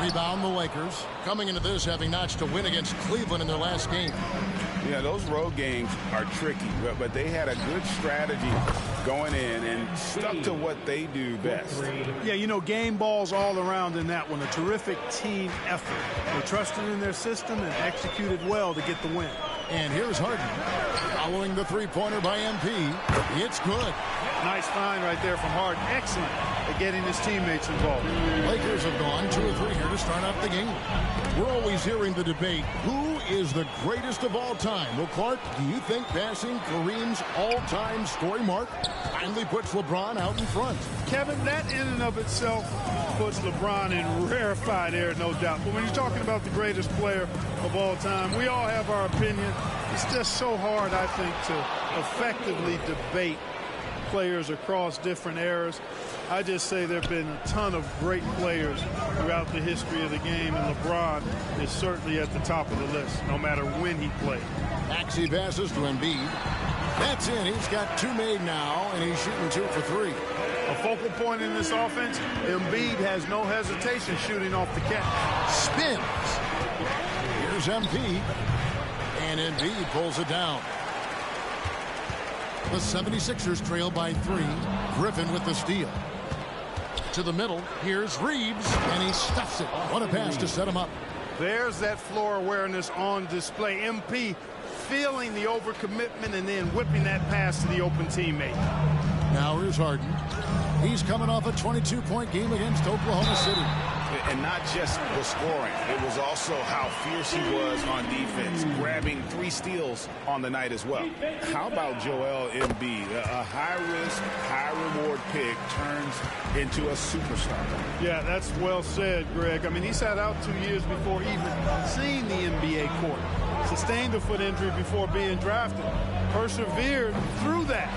Rebound the Lakers. Coming into this having notched a win against Cleveland in their last game. Yeah, those road games are tricky, but they had a good strategy going in and stuck to what they do best. Yeah, you know, game balls all around in that one. A terrific team effort. They trusted in their system and executed well to get the win. And here's Harden. Following the three-pointer by MP. It's good. Nice find right there from Harden. Excellent at getting his teammates involved. Lakers have gone 2 or 3 here to start out the game. We're always hearing the debate, who is the greatest of all time? Well, Clark, do you think passing Kareem's all-time scoring mark finally puts LeBron out in front? Kevin, that in and of itself puts LeBron in rarefied air, no doubt. But when you're talking about the greatest player of all time, we all have our opinion. It's just so hard, I think, to effectively debate players across different eras. I just say there have been a ton of great players throughout the history of the game, and LeBron is certainly at the top of the list, no matter when he played. Maxey passes to Embiid. That's in. He's got 2 made now, and he's shooting 2 for 3. A focal point in this offense, Embiid has no hesitation shooting off the catch. Spins. Here's MP, and Embiid pulls it down. The 76ers trail by 3. Griffin with the steal. To the middle. Here's Reeves, and he stuffs it. What a pass to set him up. There's that floor awareness on display. MP feeling the overcommitment and then whipping that pass to the open teammate. Now here's Harden. He's coming off a 22-point game against Oklahoma City. And not just the scoring. It was also how fierce he was on defense, grabbing 3 steals on the night as well. How about Joel Embiid? A high-risk, high-reward pick turns into a superstar. Yeah, that's well said, Greg. I mean, he sat out 2 years before even seeing the NBA court. Sustained a foot injury before being drafted. Persevered through that.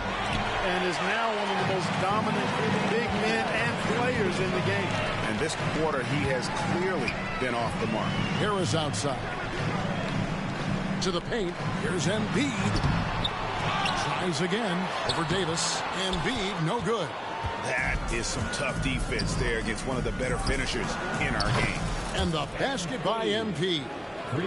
And is now one of the most dominant big men and players in the game. And this quarter, he has clearly been off the mark. Harris outside. To the paint. Here's Embiid. Tries again over Davis. Embiid, no good. That is some tough defense there against one of the better finishers in our game. And the basket by MP.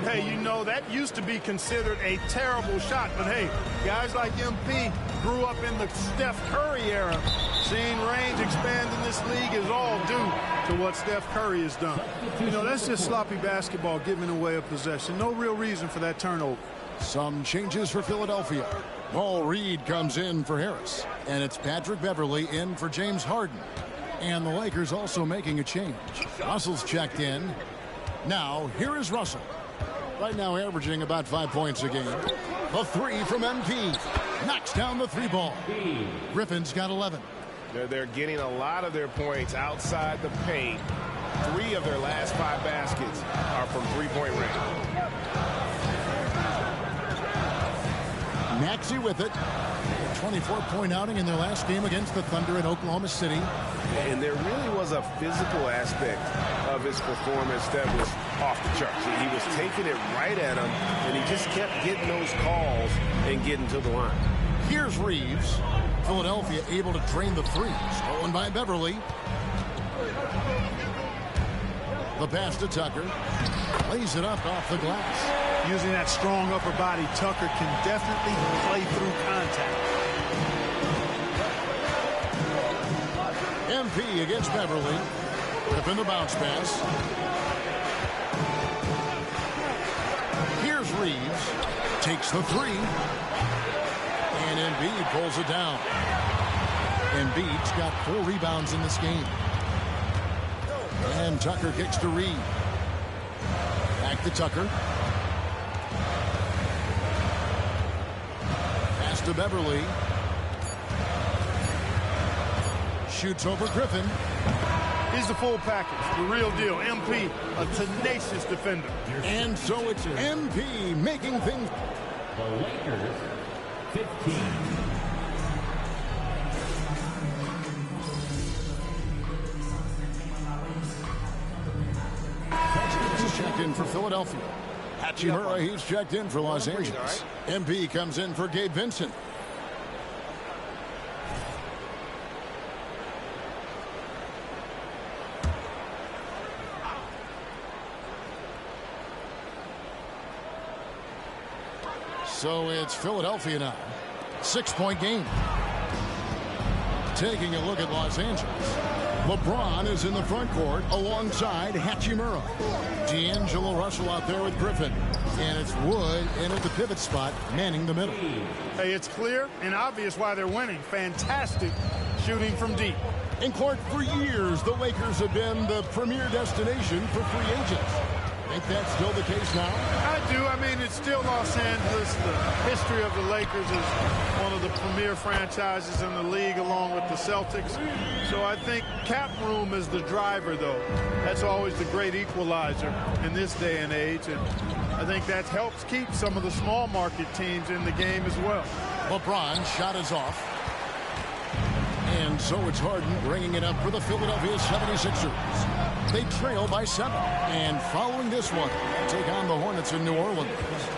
Hey, you know, that used to be considered a terrible shot. But, hey, guys like MP grew up in the Steph Curry era. Seeing range expand in this league is all due to what Steph Curry has done. You know, that's just sloppy basketball, giving away a possession. No real reason for that turnover. Some changes for Philadelphia. Paul Reed comes in for Harris. And it's Patrick Beverley in for James Harden. And the Lakers also making a change. Russell's checked in. Now, here is Russell. Right now averaging about 5 points a game. The 3 from MP. Knocks down the 3 ball. Griffin's got 11. They're getting a lot of their points outside the paint. 3 of their last 5 baskets are from three-point range. Maxey with it. 24-point outing in their last game against the Thunder in Oklahoma City. And there really was a physical aspect of his performance that was off the charts. He was taking it right at him, and he just kept getting those calls and getting to the line. Here's Reeves. Philadelphia able to drain the 3. Stolen by Beverley. The pass to Tucker. Lays it up off the glass. Using that strong upper body, Tucker can definitely play through contact. MP against Beverley. Griffin the bounce pass. Here's Reeves. Takes the 3. And Embiid pulls it down. Embiid's got 4 rebounds in this game. And Tucker kicks to Reed. Back to Tucker. Pass to Beverley. Shoots over Griffin. He's the full package, the real deal. MP, a tenacious defender. And so it's MP making things. The Lakers, 15. in for Philadelphia. Hachimura, he's checked in for Los Angeles. MP comes in for Gabe Vincent. So it's Philadelphia now. 6-point game. Taking a look at Los Angeles. LeBron is in the front court alongside Hachimura. D'Angelo Russell out there with Griffin. And it's Wood in at the pivot spot, manning the middle. Hey, it's clear and obvious why they're winning. Fantastic shooting from deep. And Clark, for years, the Lakers have been the premier destination for free agents. Think that's still the case now? I do. I mean, it's still Los Angeles. The history of the Lakers is one of the premier franchises in the league, along with the Celtics. So I think cap room is the driver, though. That's always the great equalizer in this day and age. And I think that helps keep some of the small market teams in the game as well. LeBron's shot is off. And so it's Harden bringing it up for the Philadelphia 76ers. They trail by 7. And following this one, take on the Hornets in New Orleans.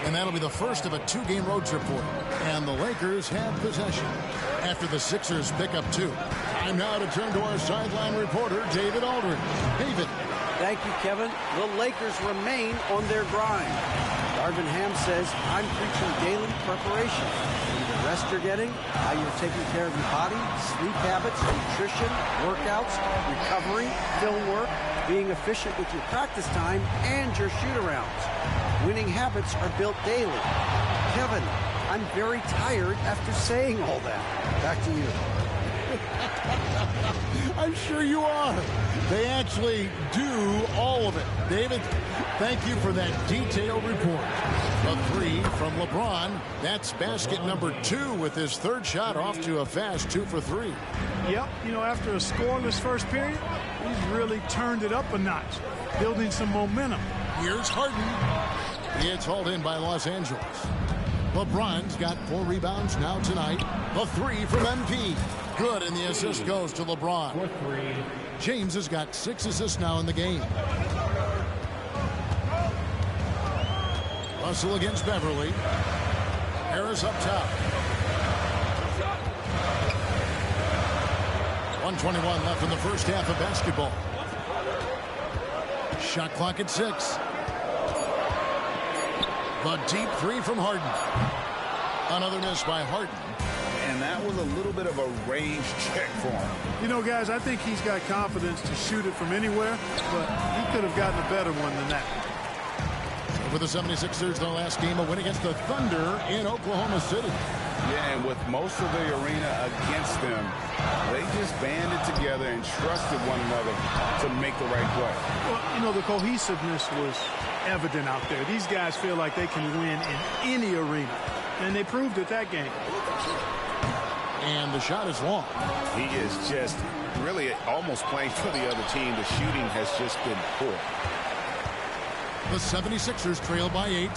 And that'll be the first of a 2-game road trip for them. And the Lakers have possession after the Sixers pick up 2. Time now to turn to our sideline reporter, David Aldridge. David. Thank you, Kevin. The Lakers remain on their grind. Darvin Ham says, I'm preaching daily preparation. The rest you're getting, how you're taking care of your body, sleep habits, nutrition, workouts, recovery, film work, being efficient with your practice time, and your shoot-arounds. Winning habits are built daily. Kevin, I'm very tired after saying all that. Back to you. I'm sure you are. They actually do all of it. David, thank you for that detailed report. A 3 from LeBron. That's basket number 2 with his third shot off to a fast 2 for 3. Yep, you know, after a scoreless first period, he's really turned it up a notch, building some momentum. Here's Harden. It's hauled in by Los Angeles. LeBron's got 4 rebounds now tonight. The 3 from MP. Good, and the assist goes to LeBron. James has got 6 assists now in the game. Russell against Beverly. Harris up top. 1:21 left in the first half of basketball. Shot clock at 6. The deep 3 from Harden. Another miss by Harden. And that was a little bit of a range check for him. You know, guys, I think he's got confidence to shoot it from anywhere, but he could have gotten a better one than that. For the 76ers, their last game, a win against the Thunder in Oklahoma City. Yeah, and with most of the arena against them, they just banded together and trusted one another to make the right play. Well, you know, the cohesiveness was evident out there. These guys feel like they can win in any arena, and they proved it that game. And the shot is long. He is just really almost playing for the other team. The shooting has just been poor. The 76ers trail by 8.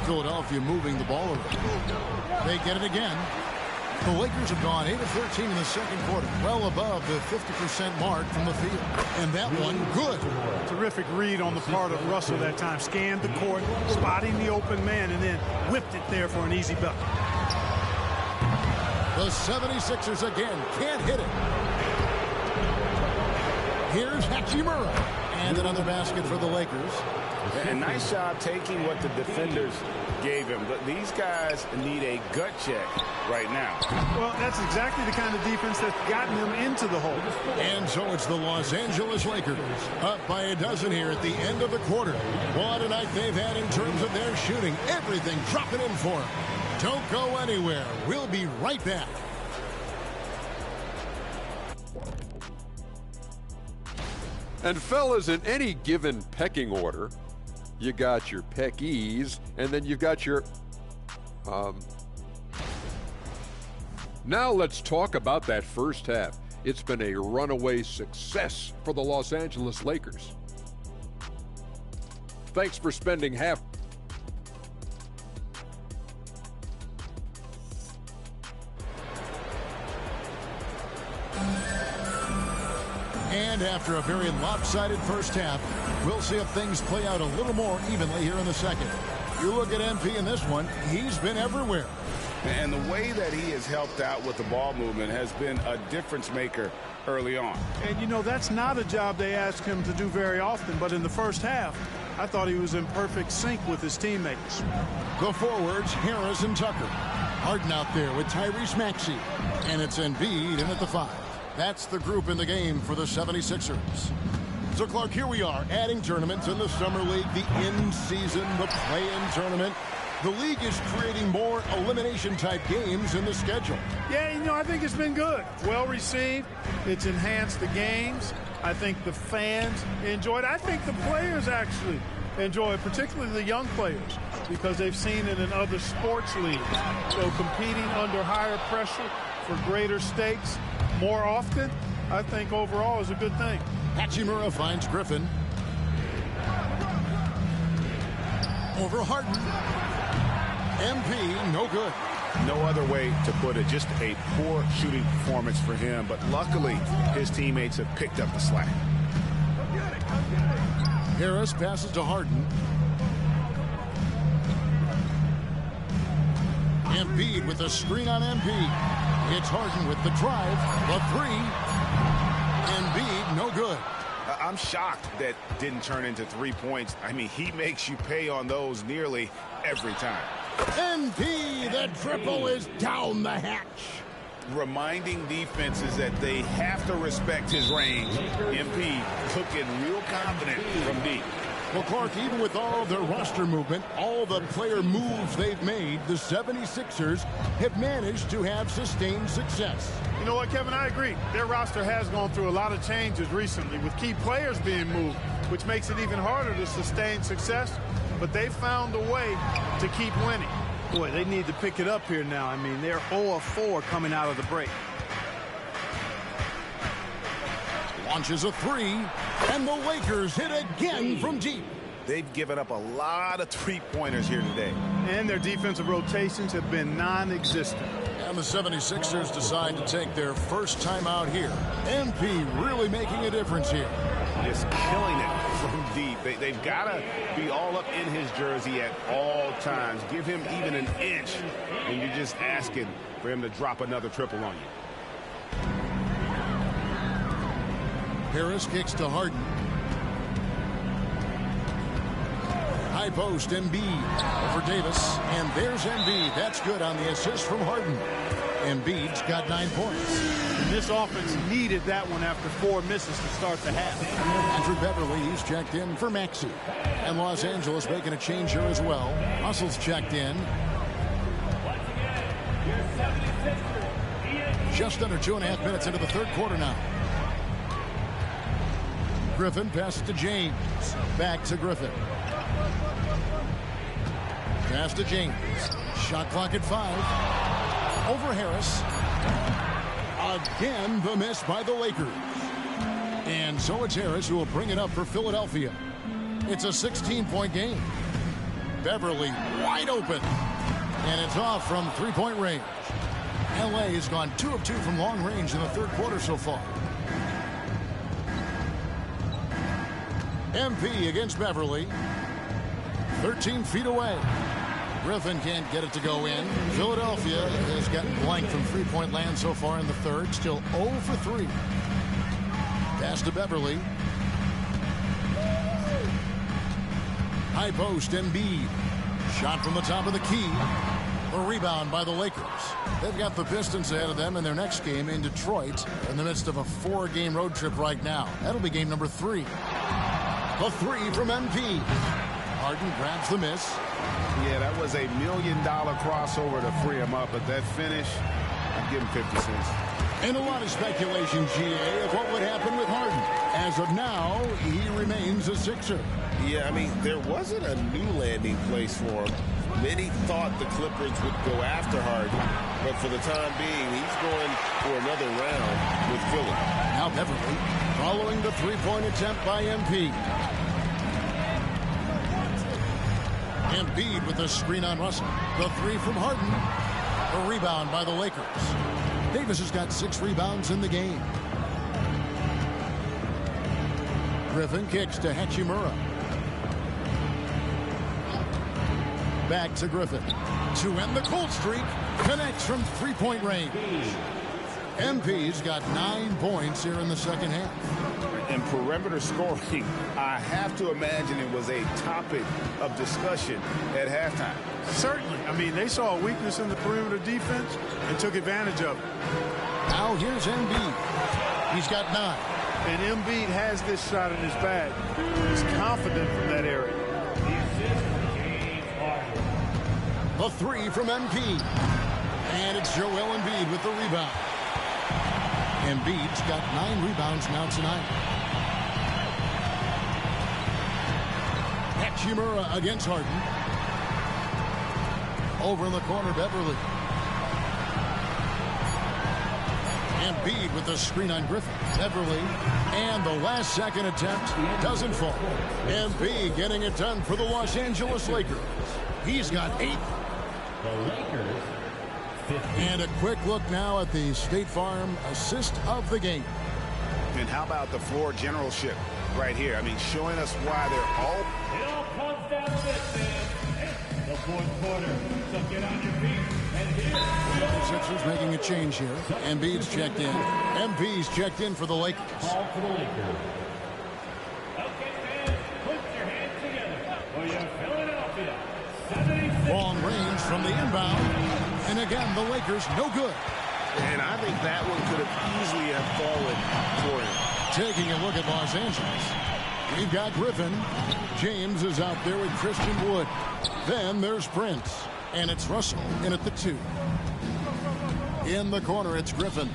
Philadelphia moving the ball around. They get it again. The Lakers have gone 8 of 13 in the second quarter, well above the 50% mark from the field. And that one, good. Terrific read on the part of Russell that time. Scanned the court, spotting the open man, and then whipped it there for an easy bucket. The 76ers again can't hit it. Here's Hachimura. And another basket for the Lakers. And nice job taking what the defenders gave him. But these guys need a gut check right now. Well, that's exactly the kind of defense that's gotten them into the hole. And so it's the Los Angeles Lakers up by a dozen here at the end of the quarter. What a night they've had in terms of their shooting. Everything dropping in for them. Don't go anywhere. We'll be right back. And fellas, in any given pecking order, you got your peckies, and then you've got your... Now let's talk about that first half. It's been a runaway success for the Los Angeles Lakers. Thanks for spending half... And after a very lopsided first half. We'll see if things play out a little more evenly here in the second. You look at MP in this one, he's been everywhere. And the way that he has helped out with the ball movement has been a difference maker early on. And, you know, that's not a job they ask him to do very often. But in the first half, I thought he was in perfect sync with his teammates. The forwards, Harris and Tucker. Harden out there with Tyrese Maxey. And it's Embiid in at the 5. That's the group in the game for the 76ers. So, Clark, here we are adding tournaments in the Summer League, the in-season, the play-in tournament. The league is creating more elimination-type games in the schedule. Yeah, you know, I think it's been good. Well received. It's enhanced the games. I think the fans enjoy it. I think the players actually enjoy it, particularly the young players, because they've seen it in other sports leagues. So competing under higher pressure for greater stakes more often, I think overall is a good thing. Hachimura finds Griffin. Over Harden. MP, no good. No other way to put it. Just a poor shooting performance for him. But luckily, his teammates have picked up the slack. Harris passes to Harden. Embiid with a screen on MP. It's Harden with the drive. The 3. Embiid, no good. I'm shocked that didn't turn into 3 points. I mean, he makes you pay on those nearly every time. MP, the triple is down the hatch. Reminding defenses that they have to respect his range. MP looking real confident from deep. Well, Clark, even with all their roster movement, all the player moves they've made, the 76ers have managed to have sustained success. You know what, Kevin? I agree. Their roster has gone through a lot of changes recently with key players being moved, which makes it even harder to sustain success. But they found a way to keep winning. Boy, they need to pick it up here now. I mean, they're 0-4 coming out of the break. Launches a 3, and the Lakers hit again from deep. They've given up a lot of three-pointers here today. And their defensive rotations have been non-existent. And the 76ers decide to take their first time out here. MP really making a difference here. Just killing it from deep. They've got to be all up in his jersey at all times. Give him even an inch, and you're just asking for him to drop another triple on you. Harris kicks to Harden. High post, Embiid over Davis. And there's Embiid. That's good on the assist from Harden. Embiid's got 9 points. And this offense needed that one after 4 misses to start the half. Andrew Beverly, he's checked in for Maxey. And Los Angeles making a change here as well. Russell's checked in. Just under 2.5 minutes into the third quarter now. Griffin passes to James. Back to Griffin. Pass to James. Shot clock at 5. Over Harris. Again, the miss by the Lakers. And so it's Harris who will bring it up for Philadelphia. It's a 16-point game. Beverly wide open. And it's off from three-point range. LA has gone 2 of 2 from long range in the third quarter so far. MP against Beverly. 13 feet away. Griffin can't get it to go in. Philadelphia has gotten blank from three-point land so far in the third. Still 0 for 3. Pass to Beverly. High post, Embiid. Shot from the top of the key. A rebound by the Lakers. They've got the Pistons ahead of them in their next game in Detroit in the midst of a 4-game road trip right now. That'll be game number 3. A 3 from MP. Harden grabs the miss. Yeah, that was $1 million crossover to free him up, but that finish, I'd give him 50 cents. And a lot of speculation, GA, of what would happen with Harden. As of now, he remains a Sixer. Yeah, I mean, there wasn't a new landing place for him. Many thought the Clippers would go after Harden, but for the time being, he's going for another round with Philly. Now Beverly following the three-point attempt by MP. Embiid with a screen on Russell. The 3 from Harden. A rebound by the Lakers. Davis has got 6 rebounds in the game. Griffin kicks to Hachimura. Back to Griffin. To end the cold streak. Connects from three-point range. MP's got 9 points here in the second half. And perimeter scoring, I have to imagine it was a topic of discussion at halftime. Certainly. I mean, they saw a weakness in the perimeter defense and took advantage of it. Now here's Embiid. He's got 9. And Embiid has this shot in his bag. He's confident from that area. The 3 from MP. And it's Joel Embiid with the rebound. Embiid's got 9 rebounds now tonight. Hachimura against Harden. Over in the corner, Beverly. Embiid with the screen on Griffin. Beverly. And the last second attempt doesn't fall. Embiid getting it done for the Los Angeles Lakers. He's got 8. The Lakers. 15. And a quick look now at the State Farm assist of the game. And how about the floor generalship right here? I mean, showing us why they're all... It all comes down to this, man. It's the fourth quarter. So get on your feet. And here the Sixers making a change here. Embiid's checked in. MP's checked in for the Lakers. Call for the Lakers. Okay, fans, put your hands together for your Philadelphia 76ers. Long range from the inbound. And again, the Lakers no good. And I think that one could have easily have fallen for him. Taking a look at Los Angeles. We've got Griffin. James is out there with Christian Wood. Then there's Prince. And it's Russell in at the 2. In the corner, it's Griffin.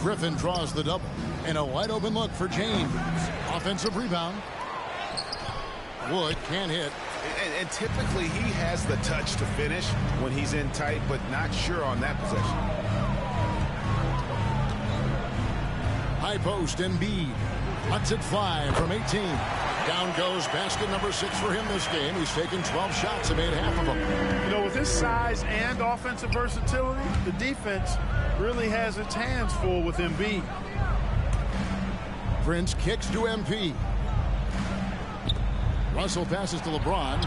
Griffin draws the double. And a wide open look for James. Offensive rebound. Wood can't hit. And typically he has the touch to finish when he's in tight, but not sure on that possession. High post, Embiid. Lets it fly from 18. Down goes basket number 6 for him this game. He's taken 12 shots and made half of them. You know, with his size and offensive versatility, the defense really has its hands full with Embiid. Prince kicks to MP. Russell passes to LeBron.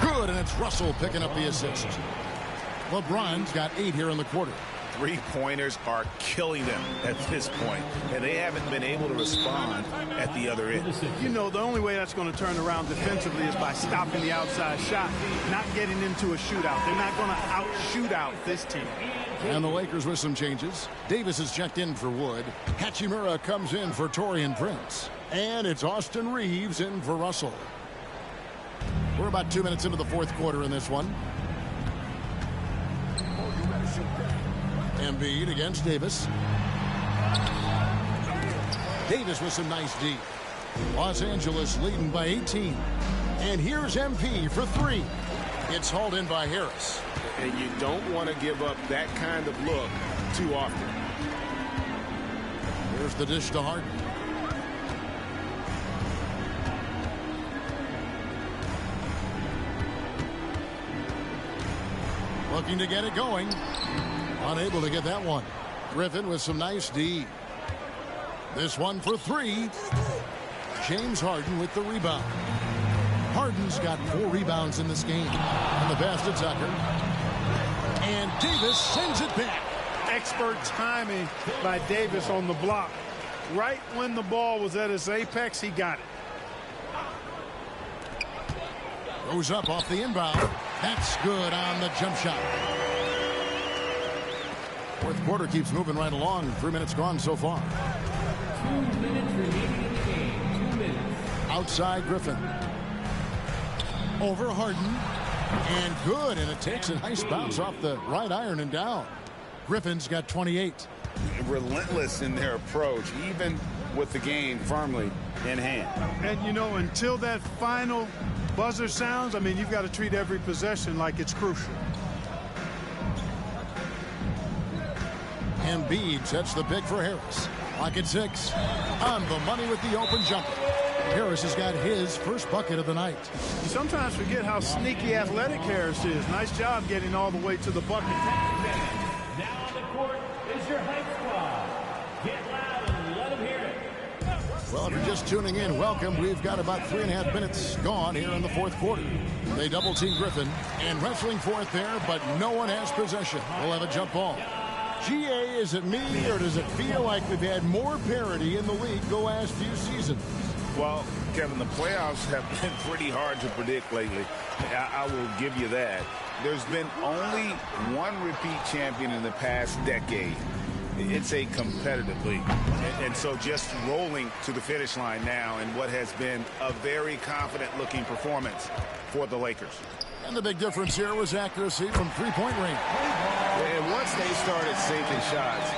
Good, and it's Russell picking up the assist. LeBron's got 8 here in the quarter. 3-pointers are killing them at this point, and they haven't been able to respond at the other end. You know, the only way that's going to turn around defensively is by stopping the outside shot, not getting into a shootout. They're not going to out-shoot out this team. And the Lakers with some changes. Davis is checked in for Wood. Hachimura comes in for Taurean Prince. And it's Austin Reeves in for Russell. We're about 2 minutes into the fourth quarter in this one. Embiid against Davis. Davis with some nice D. Los Angeles leading by 18. And here's MP for 3. It's hauled in by Harris. And you don't want to give up that kind of look too often. Here's the dish to Harden. Looking to get it going. Unable to get that one. Griffin with some nice D. This one for 3. James Harden with the rebound. Harden's got 4 rebounds in this game. And the pass to Tucker. And Davis sends it back. Expert timing by Davis on the block. Right when the ball was at its apex, he got it. Goes up off the inbound. That's good on the jump shot. Fourth quarter keeps moving right along. 3 minutes gone so far. 2 minutes remaining in the game. 2 minutes. Outside Griffin. Over Harden. And good. And it takes a nice bounce off the right iron and down. Griffin's got 28. Relentless in their approach, even with the game firmly in hand. And, you know, until that final buzzer sounds, I mean, you've got to treat every possession like it's crucial. Embiid sets the pick for Harris. Clock at 6. On the money with the open jumper. Harris has got his first bucket of the night. You sometimes forget how sneaky athletic Harris is. Nice job getting all the way to the bucket. Now on the court is your hype squad. Get loud and let them hear it. Well, if you're just tuning in, welcome. We've got about 3.5 minutes gone here in the fourth quarter. They double-team Griffin and wrestling for it there, but no one has possession. We'll have a jump ball. GA, is it me, or does it feel like we've had more parity in the league the last few seasons? Well, Kevin, the playoffs have been pretty hard to predict lately. I will give you that. There's been only one repeat champion in the past decade. It's a competitive league. And so just rolling to the finish line now in what has been a very confident-looking performance for the Lakers. And the big difference here was accuracy from three-point range. And once they started sinking shots,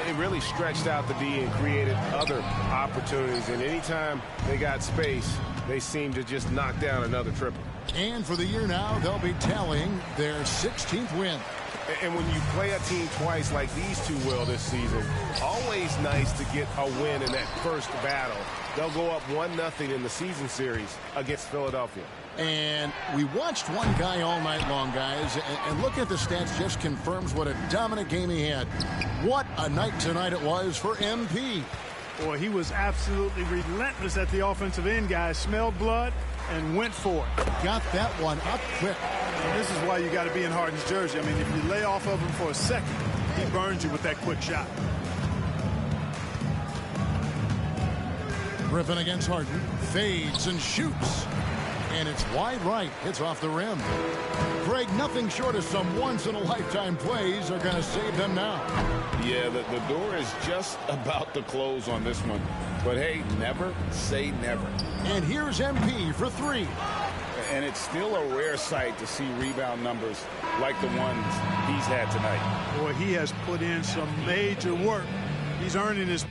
it really stretched out the D and created other opportunities. And anytime they got space, they seemed to just knock down another triple. And for the year now, they'll be tallying their 16th win. And when you play a team twice like these two will this season, always nice to get a win in that first battle. They'll go up 1-0 in the season series against Philadelphia. And we watched one guy all night long, guys, and look at the stats, just confirms what a dominant game he had. What a night tonight it was for MP. Boy, he was absolutely relentless at the offensive end, guys. Smelled blood and went for it. Got that one up quick. And this is why you got to be in Harden's jersey. I mean, if you lay off of him for a second, he burns you with that quick shot. Griffin against Harden, fades and shoots. And it's wide right. Hits off the rim. Greg, nothing short of some once-in-a-lifetime plays are going to save them now. Yeah, the door is just about to close on this one. But, hey, never say never. And here's MP for three. And it's still a rare sight to see rebound numbers like the ones he's had tonight. Boy, he has put in some major work. He's earning his